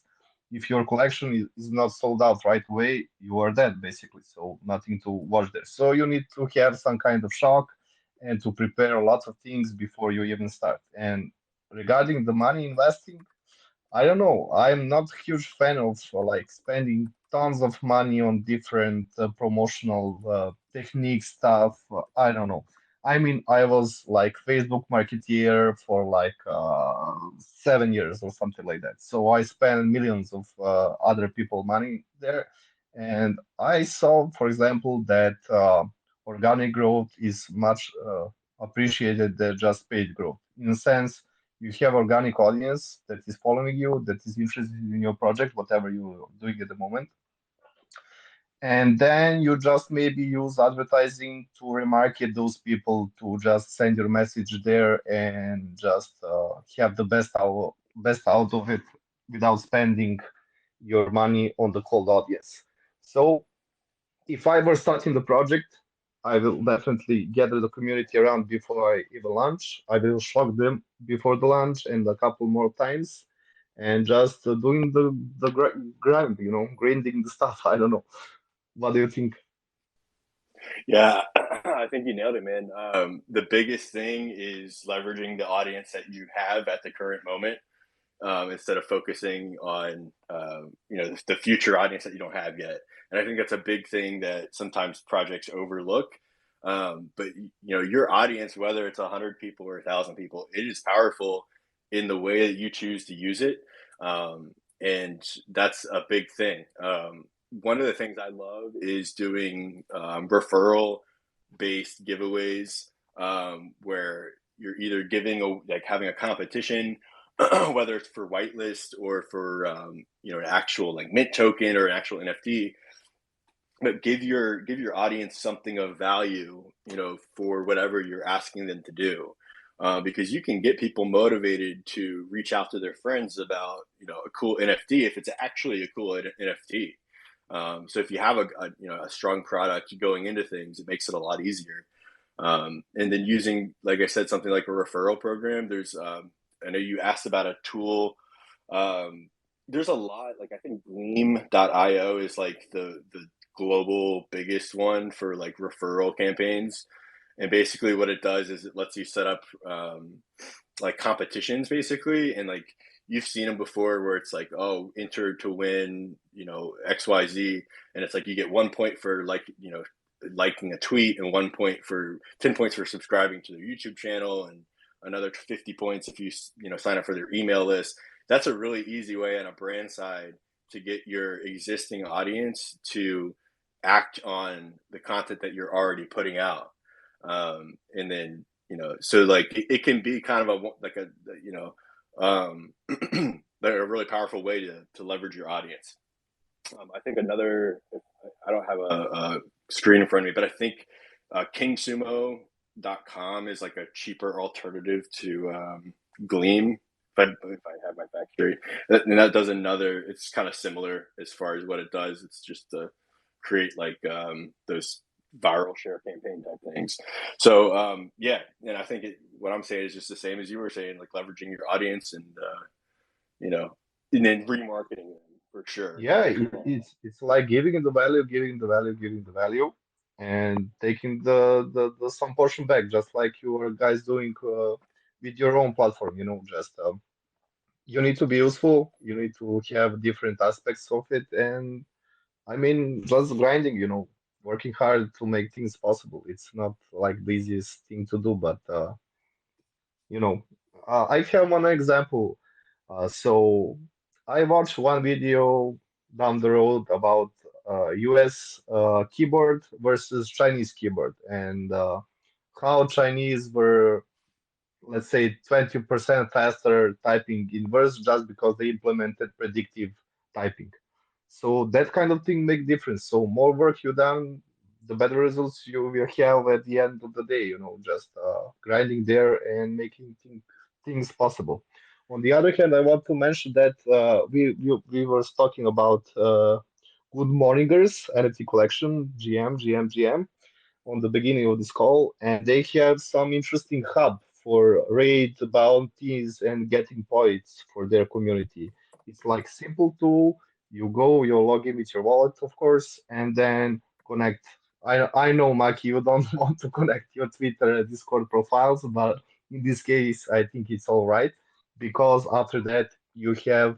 If your collection is not sold out right away, you are dead basically. So nothing to watch there. So you need to have some kind of shock and to prepare a lot of things before you even start. And regarding the money investing, I don't know. I'm not a huge fan of like spending tons of money on different promotional technique stuff. I don't know. I mean, I was like Facebook marketeer for like 7 years or something like that. So I spent millions of other people money there, and I saw, for example, that organic growth is much appreciated than just paid growth. In a sense, you have organic audience that is following you, that is interested in your project, whatever you're doing at the moment. And then you just maybe use advertising to remarket those people to just send your message there and just have the best out of it without spending your money on the cold audience. So if I were starting the project, I will definitely gather the community around before I even launch. I will shock them before the launch and a couple more times, and just doing the grind, grinding the stuff. I don't know. What do you think? Yeah, I think you nailed it, man. The biggest thing is leveraging the audience that you have at the current moment, instead of focusing on the future audience that you don't have yet. And I think that's a big thing that sometimes projects overlook. But your audience, whether it's 100 people or 1,000 people, it is powerful in the way that you choose to use it, and that's a big thing. One of the things I love is doing referral based giveaways, where you're either having a competition, whether it's for whitelist or for an actual like mint token or an actual NFT, but give your audience something of value, for whatever you're asking them to do, because you can get people motivated to reach out to their friends about a cool NFT if it's actually a cool NFT. So if you have a strong product going into things, it makes it a lot easier. And then using, like I said, something like a referral program. There's I know you asked about a tool. There's a lot, like I think Gleam.io is like the global biggest one for like referral campaigns. And basically what it does is it lets you set up like competitions basically. And like you've seen them before where it's like, oh, enter to win, XYZ. And it's like you get 1 point for liking a tweet, and 1 point for 10 points for subscribing to their YouTube channel, and another 50 points if you sign up for their email list. That's a really easy way on a brand side to get your existing audience to act on the content that you're already putting out. And then, so like it can be kind of a really powerful way to leverage your audience. I think another, I don't have a screen in front of me, but I think kingsumo.com is like a cheaper alternative to Gleam. If I have my facts straight, and that does it's kind of similar as far as what it does. It's just to create like those viral share campaign type things. So yeah, and I think what I'm saying is just the same as you were saying, like leveraging your audience and and then remarketing them for sure. Yeah, it's like giving the value, giving the value, giving the value, and taking the some portion back, just like you are guys doing with your own platform. Just you need to be useful. You need to have different aspects of it, and I mean, just grinding. Working hard to make things possible. It's not like the easiest thing to do, but you know, I have one example. So I watched one video down the road about US keyboard versus Chinese keyboard and how Chinese were, let's say, 20% faster typing in verse just because they implemented predictive typing. So that kind of thing make difference. So more work you done, the better results you will have at the end of the day. Just grinding there and making things possible. On the other hand, I want to mention that we were talking about Good Morningers NFT collection, GM on the beginning of this call, and they have some interesting hub for raid bounties and getting points for their community. It's like simple tool. You go, you log in with your wallet, of course, and then connect. I know, Maki, you don't want to connect your Twitter and Discord profiles, but in this case, I think it's all right because after that you have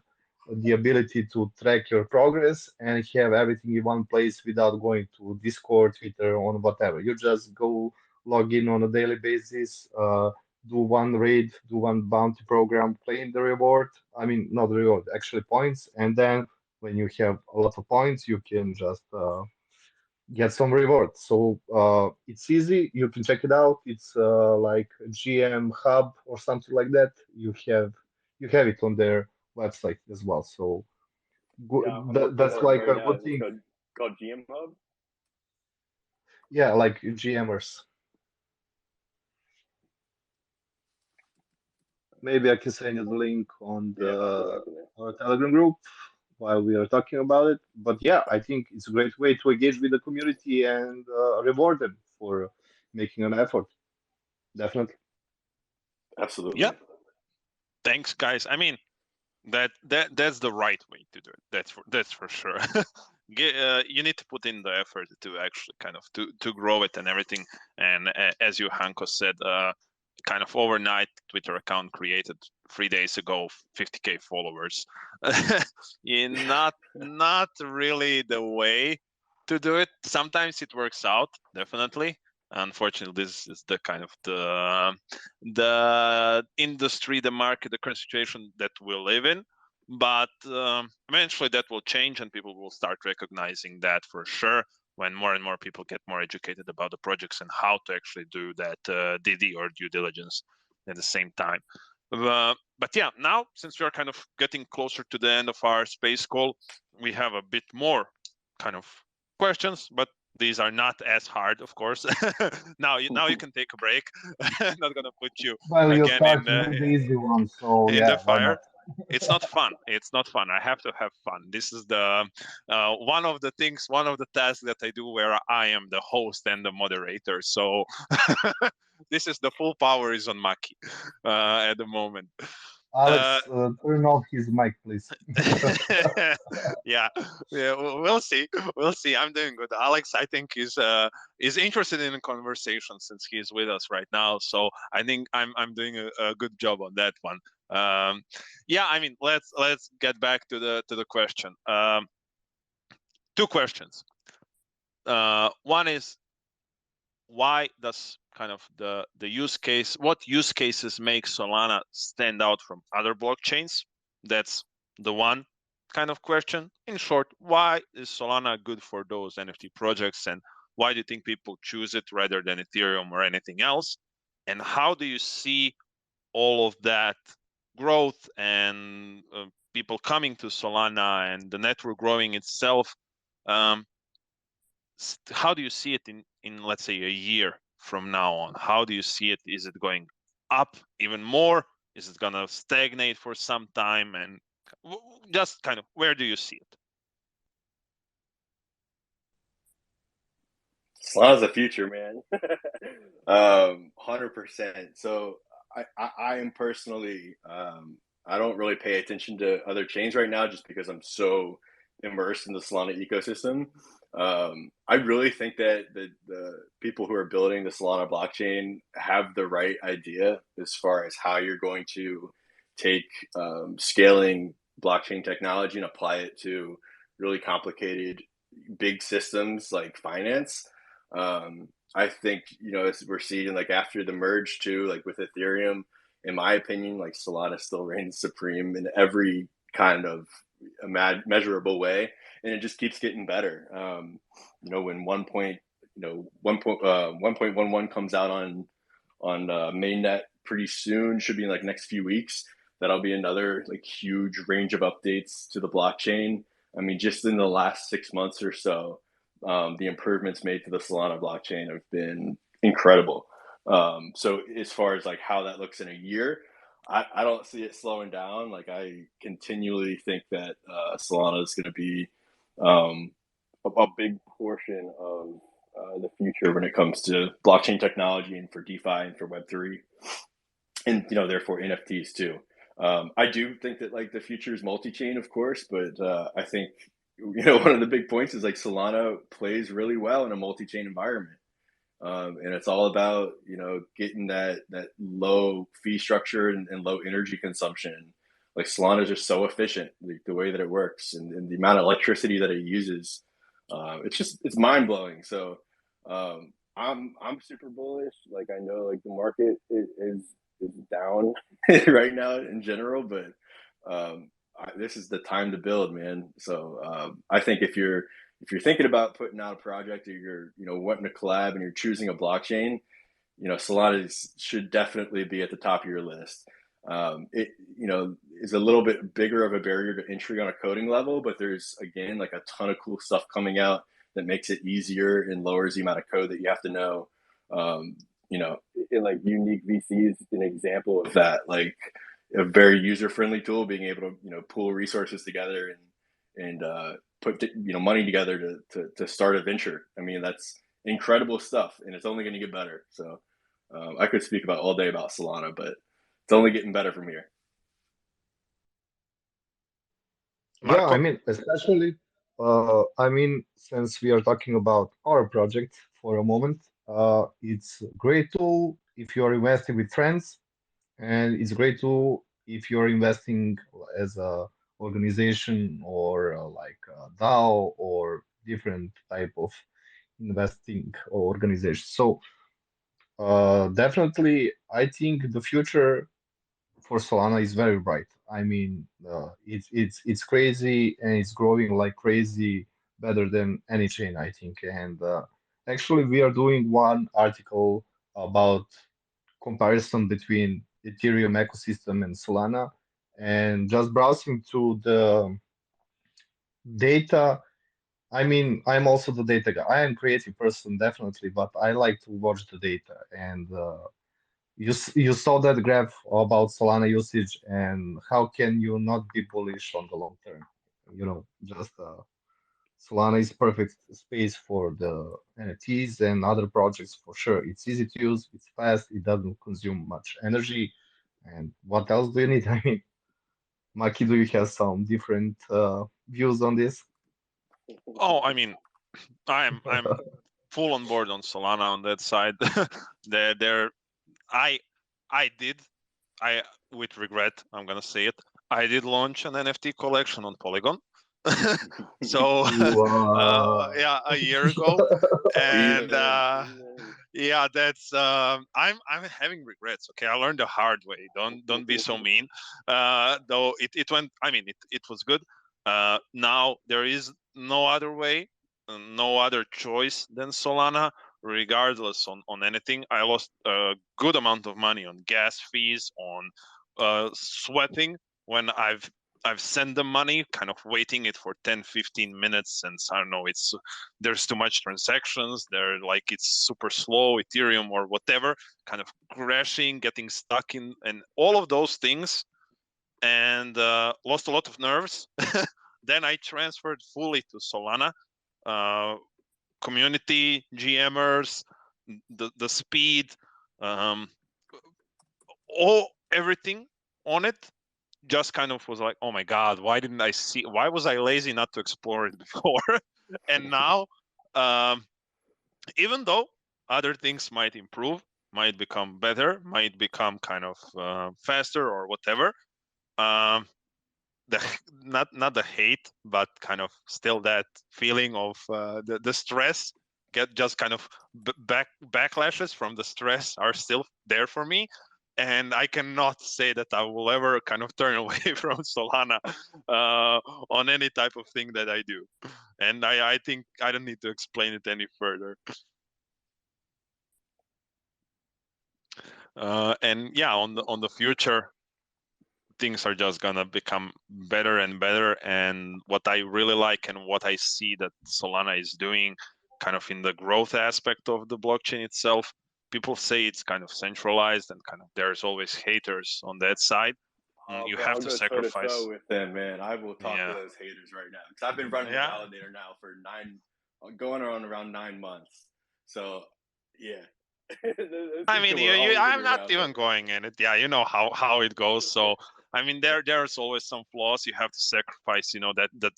the ability to track your progress and have everything in one place without going to Discord, Twitter, or whatever. You just go log in on a daily basis, do one raid, do one bounty program, claim the reward. I mean, not the reward, actually points. And then when you have a lot of points, you can just get some reward. So it's easy. You can check it out. It's like GM Hub or something like that. You have it on their website as well. So Yeah, I'm looking that's for it like right a now. good Is it thing. called GM Hub? Yeah, like GMers. Maybe I can send you the link on Yeah, I'll go the back to there. our Telegram group while we are talking about it. But yeah, I think it's a great way to engage with the community and reward them for making an effort. Definitely. Absolutely. Yeah, thanks, guys. I mean, that's the right way to do it. That's for sure. You need to put in the effort to actually kind of to grow it and everything. And as you Hanko said, kind of overnight Twitter account created 3 days ago, 50K followers. Not really the way to do it. Sometimes it works out, definitely. Unfortunately, this is the kind of the industry, the market, the current situation that we live in. But eventually that will change and people will start recognizing that for sure when more and more people get more educated about the projects and how to actually do that DD or due diligence at the same time. But yeah, now since we are kind of getting closer to the end of our space call, we have a bit more kind of questions, but these are not as hard, of course. now you can take a break. I'm not gonna put you Well, you again started with the easy one, so in the yeah, why fire. not? It's not fun. It's not fun. I have to have fun. This is the one of the things, one of the tasks that I do where I am the host and the moderator. So this is the full power is on Maki at the moment. Alex, turn off his mic, please. yeah, we'll see. We'll see. I'm doing good. Alex, I think is interested in a conversation since he's with us right now. So I think I'm doing a good job on that one. Yeah, I mean, let's get back to the question. Two questions. One is why does kind of the use case, what use cases make Solana stand out from other blockchains? That's the one. kind of question. In short, why is Solana good for those NFT projects, and why do you think people choose it rather than Ethereum or anything else? And how do you see all of that growth and people coming to Solana and the network growing itself? How do you see it in let's say a year from now on? How do you see it? Is it going up even more? Is it gonna stagnate for some time? And just kind of, where do you see it? Solana's the future, man. 100%. So I am personally, I don't really pay attention to other chains right now just because I'm so immersed in the Solana ecosystem. I really think that the people who are building the Solana blockchain have the right idea as far as how you're going to take scaling blockchain technology and apply it to really complicated big systems like finance. I think, you know, as we're seeing like after the merge too, like with Ethereum, in my opinion, like Solana still reigns supreme in every kind of measurable way, and it just keeps getting better. You know, when 1.11 comes out on mainnet pretty soon, should be in like next few weeks. That'll be another like huge range of updates to the blockchain. I mean, just in the last 6 months or so, the improvements made to the Solana blockchain have been incredible. So as far as like how that looks in a year, I don't see it slowing down. Like I continually think that Solana is going to be a big portion of the future when it comes to blockchain technology and for DeFi and for Web3, and you know therefore NFTs too. I do think that like the future is multi-chain, of course, but I think you know one of the big points is like Solana plays really well in a multi-chain environment, and it's all about you know getting that low fee structure and low energy consumption. Like Solana is just so efficient, the way that it works and the amount of electricity that it uses. It's mind blowing. So I'm super bullish. Like I know like the market is down right now in general, but this is the time to build, man. So I think if you're thinking about putting out a project or you're you know wanting to collab and you're choosing a blockchain, you know Solana should definitely be at the top of your list. It you know is a little bit bigger of a barrier to entry on a coding level, but there's again like a ton of cool stuff coming out that makes it easier and lowers the amount of code that you have to know. You know, like Unique.vc is an example of that. Like a very user friendly tool, being able to you know pool resources together and put you know money together to start a venture. I mean that's incredible stuff, and it's only going to get better. So I could speak about all day about Solana, but it's only getting better from here. Yeah, Marco? I mean, especially, I mean, since we are talking about our project for a moment, it's a great tool if you are investing with friends, and it's great tool if you're investing as a organization or like a DAO or different type of investing organization. So, definitely, I think the future for Solana is very bright. I mean, it's crazy and it's growing like crazy, better than any chain, I think. And actually, we are doing one article about comparison between Ethereum ecosystem and Solana, and just browsing through the data. I mean, I'm also the data guy. I am creative person, definitely, but I like to watch the data and. You saw that graph about Solana usage, and how can you not be bullish on the long term? You know, just Solana is perfect space for the NFTs and other projects for sure. It's easy to use, it's fast, it doesn't consume much energy. And what else do you need? I mean, Maki, do you have some different views on this? Oh, I mean, I'm full on board on Solana on that side. there, I did, with regret, I'm gonna say it, I did launch an NFT collection on Polygon. So Wow. yeah, a year ago, and Even. yeah, that's I'm having regrets. Okay, I learned the hard way. Don't be so mean. Though it went. I mean, it was good. Now there is no other way, no other choice than Solana, regardless on anything. I lost a good amount of money on gas fees, on sweating when I've sent the money, kind of waiting it for 10-15 minutes, since I don't know, there's too much transactions, it's super slow, Ethereum or whatever, kind of crashing, getting stuck in, and all of those things, and lost a lot of nerves. Then I transferred fully to Solana. Community, GMers, the speed, everything on it just kind of was like, oh my God, why was I lazy not to explore it before? And now, even though other things might improve, might become better, might become kind of faster or whatever, the not the hate, but kind of still that feeling of the stress, get just kind of backlashes from the stress are still there for me, and I cannot say that I will ever kind of turn away from Solana on any type of thing that I do, and I think I don't need to explain it any further. And yeah, on the future, things are just gonna become better and better. And what I really like and what I see that Solana is doing kind of in the growth aspect of the blockchain itself, people say it's kind of centralized and kind of there's always haters on that side. You Bro, have I'll to go sacrifice. toe-to-toe with them, man. I will talk to Yeah. those haters right now, because I've been running the Yeah. validator now for going on around 9 months. So yeah. I mean, I'm not even going in it. Yeah, you know how it goes. So I mean, there's always some flaws. You have to sacrifice, that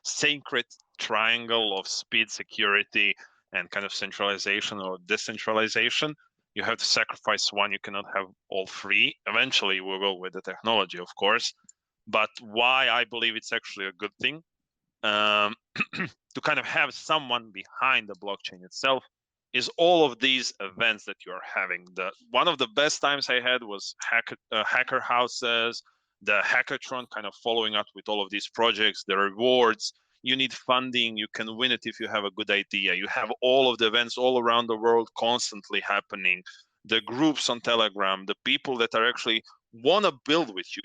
sacred triangle of speed, security, and kind of centralization or decentralization. You have to sacrifice one. You cannot have all three. Eventually, we will with the technology, of course. But why I believe it's actually a good thing, to kind of have someone behind the blockchain itself, is all of these events that you're having. One of the best times I had was hacker houses, the hackathon, kind of following up with all of these projects, the rewards. You need funding, you can win it if you have a good idea. You have all of the events all around the world constantly happening, the groups on Telegram, the people that are actually want to build with you.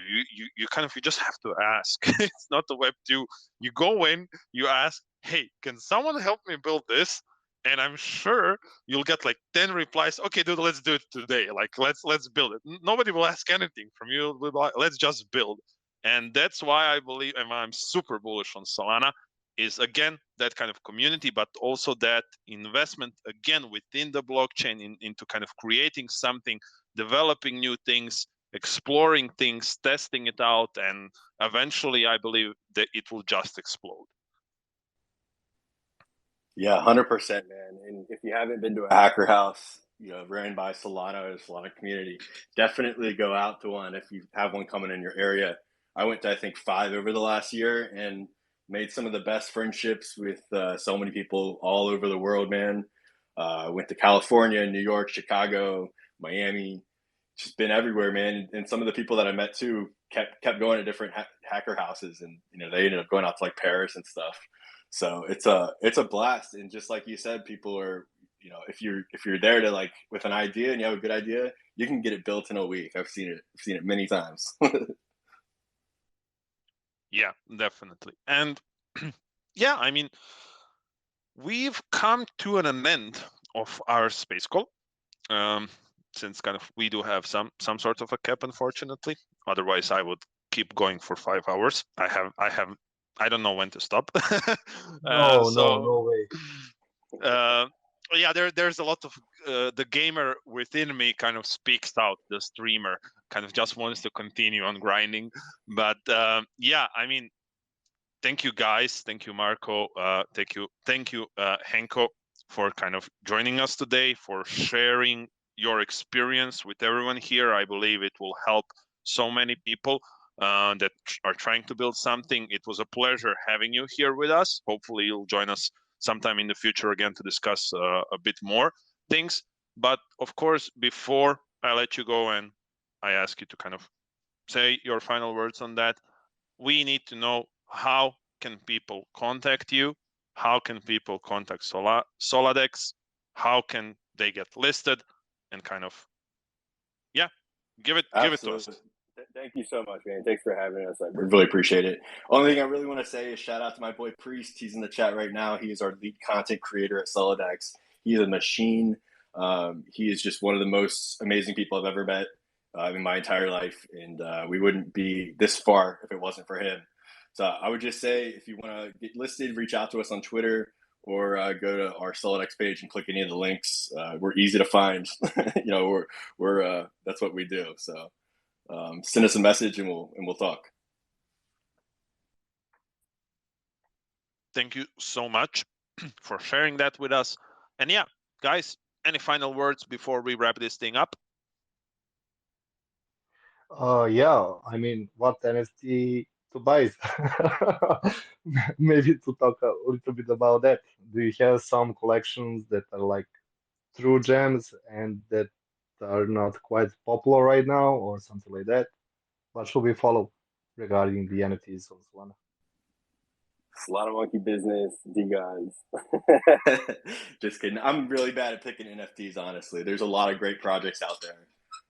You just have to ask. It's not the Web2. You go in, you ask, hey, can someone help me build this? And I'm sure you'll get like 10 replies. Okay, dude, let's do it today. Like, let's build it. Nobody will ask anything from you. Let's just build. And that's why I believe, and I'm super bullish on Solana, is again that kind of community, but also that investment again within the blockchain into kind of creating something, developing new things, exploring things, testing it out, and eventually I believe that it will just explode. Yeah, 100%, man. And if you haven't been to a hacker house, ran by Solana or the Solana community, definitely go out to one if you have one coming in your area. I went to, I think, 5 over the last year and made some of the best friendships with so many people all over the world, man. Went to California, New York, Chicago, Miami, just been everywhere, man. And some of the people that I met too kept going to different hacker houses, and they ended up going out to like Paris and stuff. So it's a blast. And just like you said, people are, if you're there to like with an idea and you have a good idea, you can get it built in a week. I've seen it many times. Yeah, definitely. And yeah, I mean, we've come to an end of our space call. Since kind of we do have some sort of a cap, unfortunately. Otherwise, I would keep going for 5 hours. I don't know when to stop. No way. Yeah, there's a lot of the gamer within me kind of speaks out. The streamer kind of just wants to continue on grinding. But yeah, I mean, thank you guys, thank you Marco, thank you Henko, for kind of joining us today, for sharing your experience with everyone here. I believe it will help so many people that are trying to build something. It was a pleasure having you here with us. Hopefully you'll join us sometime in the future again to discuss a bit more things. But of course, before I let you go and I ask you to kind of say your final words on that, we need to know how can people contact you? How can people contact Soladex? How can they get listed? And kind of, yeah, give it to us. Thank you so much, man. Thanks for having us. I really appreciate it. Only thing I really want to say is shout out to my boy Priest. He's in the chat right now. He is our lead content creator at Solidex. He is a machine. He is just one of the most amazing people I've ever met in my entire life. And we wouldn't be this far if it wasn't for him. So I would just say, if you want to get listed, reach out to us on Twitter or go to our Solidex page and click any of the links. We're easy to find. You know, we're that's what we do. So send us a message and we'll talk. Thank you so much for sharing that with us. And yeah, guys, any final words before we wrap this thing up? Yeah, I mean, what NFT to buy? Maybe to talk a little bit about that. Do you have some collections that are like true gems and that are not quite popular right now, or something like that? What should we follow regarding the NFTs of Solana? Solana monkey business, D guys. Just kidding. I'm really bad at picking NFTs, honestly. There's a lot of great projects out there.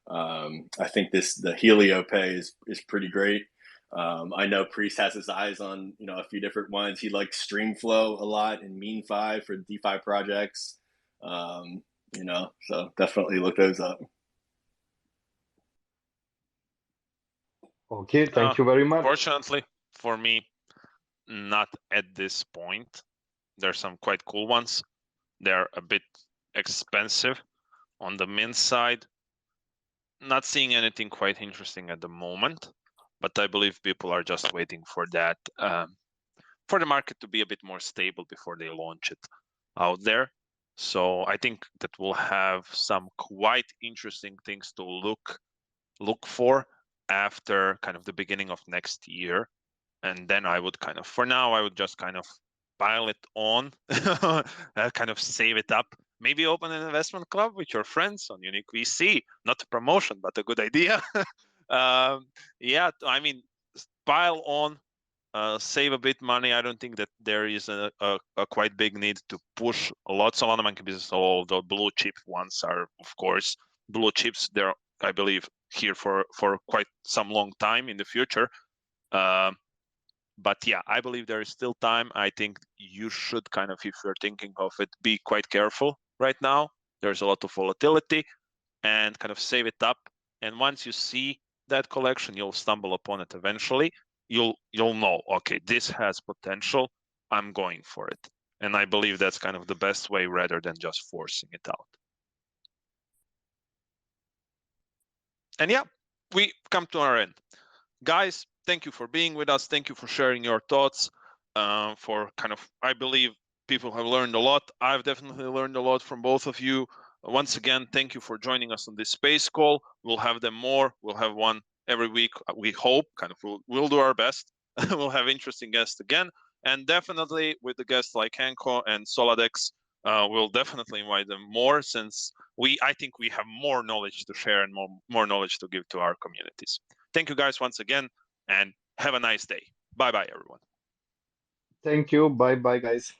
I think the Helio Pay is pretty great. I know Priest has his eyes on a few different ones. He likes Streamflow a lot and Mean5 for DeFi projects. So definitely look those up. Okay, thank you very much. Fortunately for me, not at this point. There's some quite cool ones. They're a bit expensive on the mint side. Not seeing anything quite interesting at the moment, but I believe people are just waiting for that, for the market to be a bit more stable before they launch it out there. So I think that we'll have some quite interesting things to look for after kind of the beginning of next year. And then I would for now, I would just kind of pile it on, kind of save it up. Maybe open an investment club with your friends on Unique.vc. Not a promotion, but a good idea. Yeah, I mean, pile on, save a bit money. I don't think that there is a quite big need to push a lot. Solana monkey business, all the blue chip ones are, of course, blue chips. They're, I believe, here for quite some long time in the future. But yeah, I believe there is still time. I think you should if you're thinking of it, be quite careful right now. There's a lot of volatility, and kind of save it up. And once you see that collection, you'll stumble upon it eventually. You'll know, okay, this has potential. I'm going for it. And I believe that's kind of the best way rather than just forcing it out. And yeah, we come to our end. Guys, thank you for being with us. Thank you for sharing your thoughts. I believe people have learned a lot. I've definitely learned a lot from both of you. Once again, thank you for joining us on this space call. We'll have them more. We'll have one every week. We hope. We'll do our best. We'll have interesting guests again, and definitely with the guests like Hanko and Soladex, we'll definitely invite them more, since I think we have more knowledge to share and more knowledge to give to our communities. Thank you guys once again, and have a nice day. Bye-bye, everyone. Thank you. Bye-bye, guys.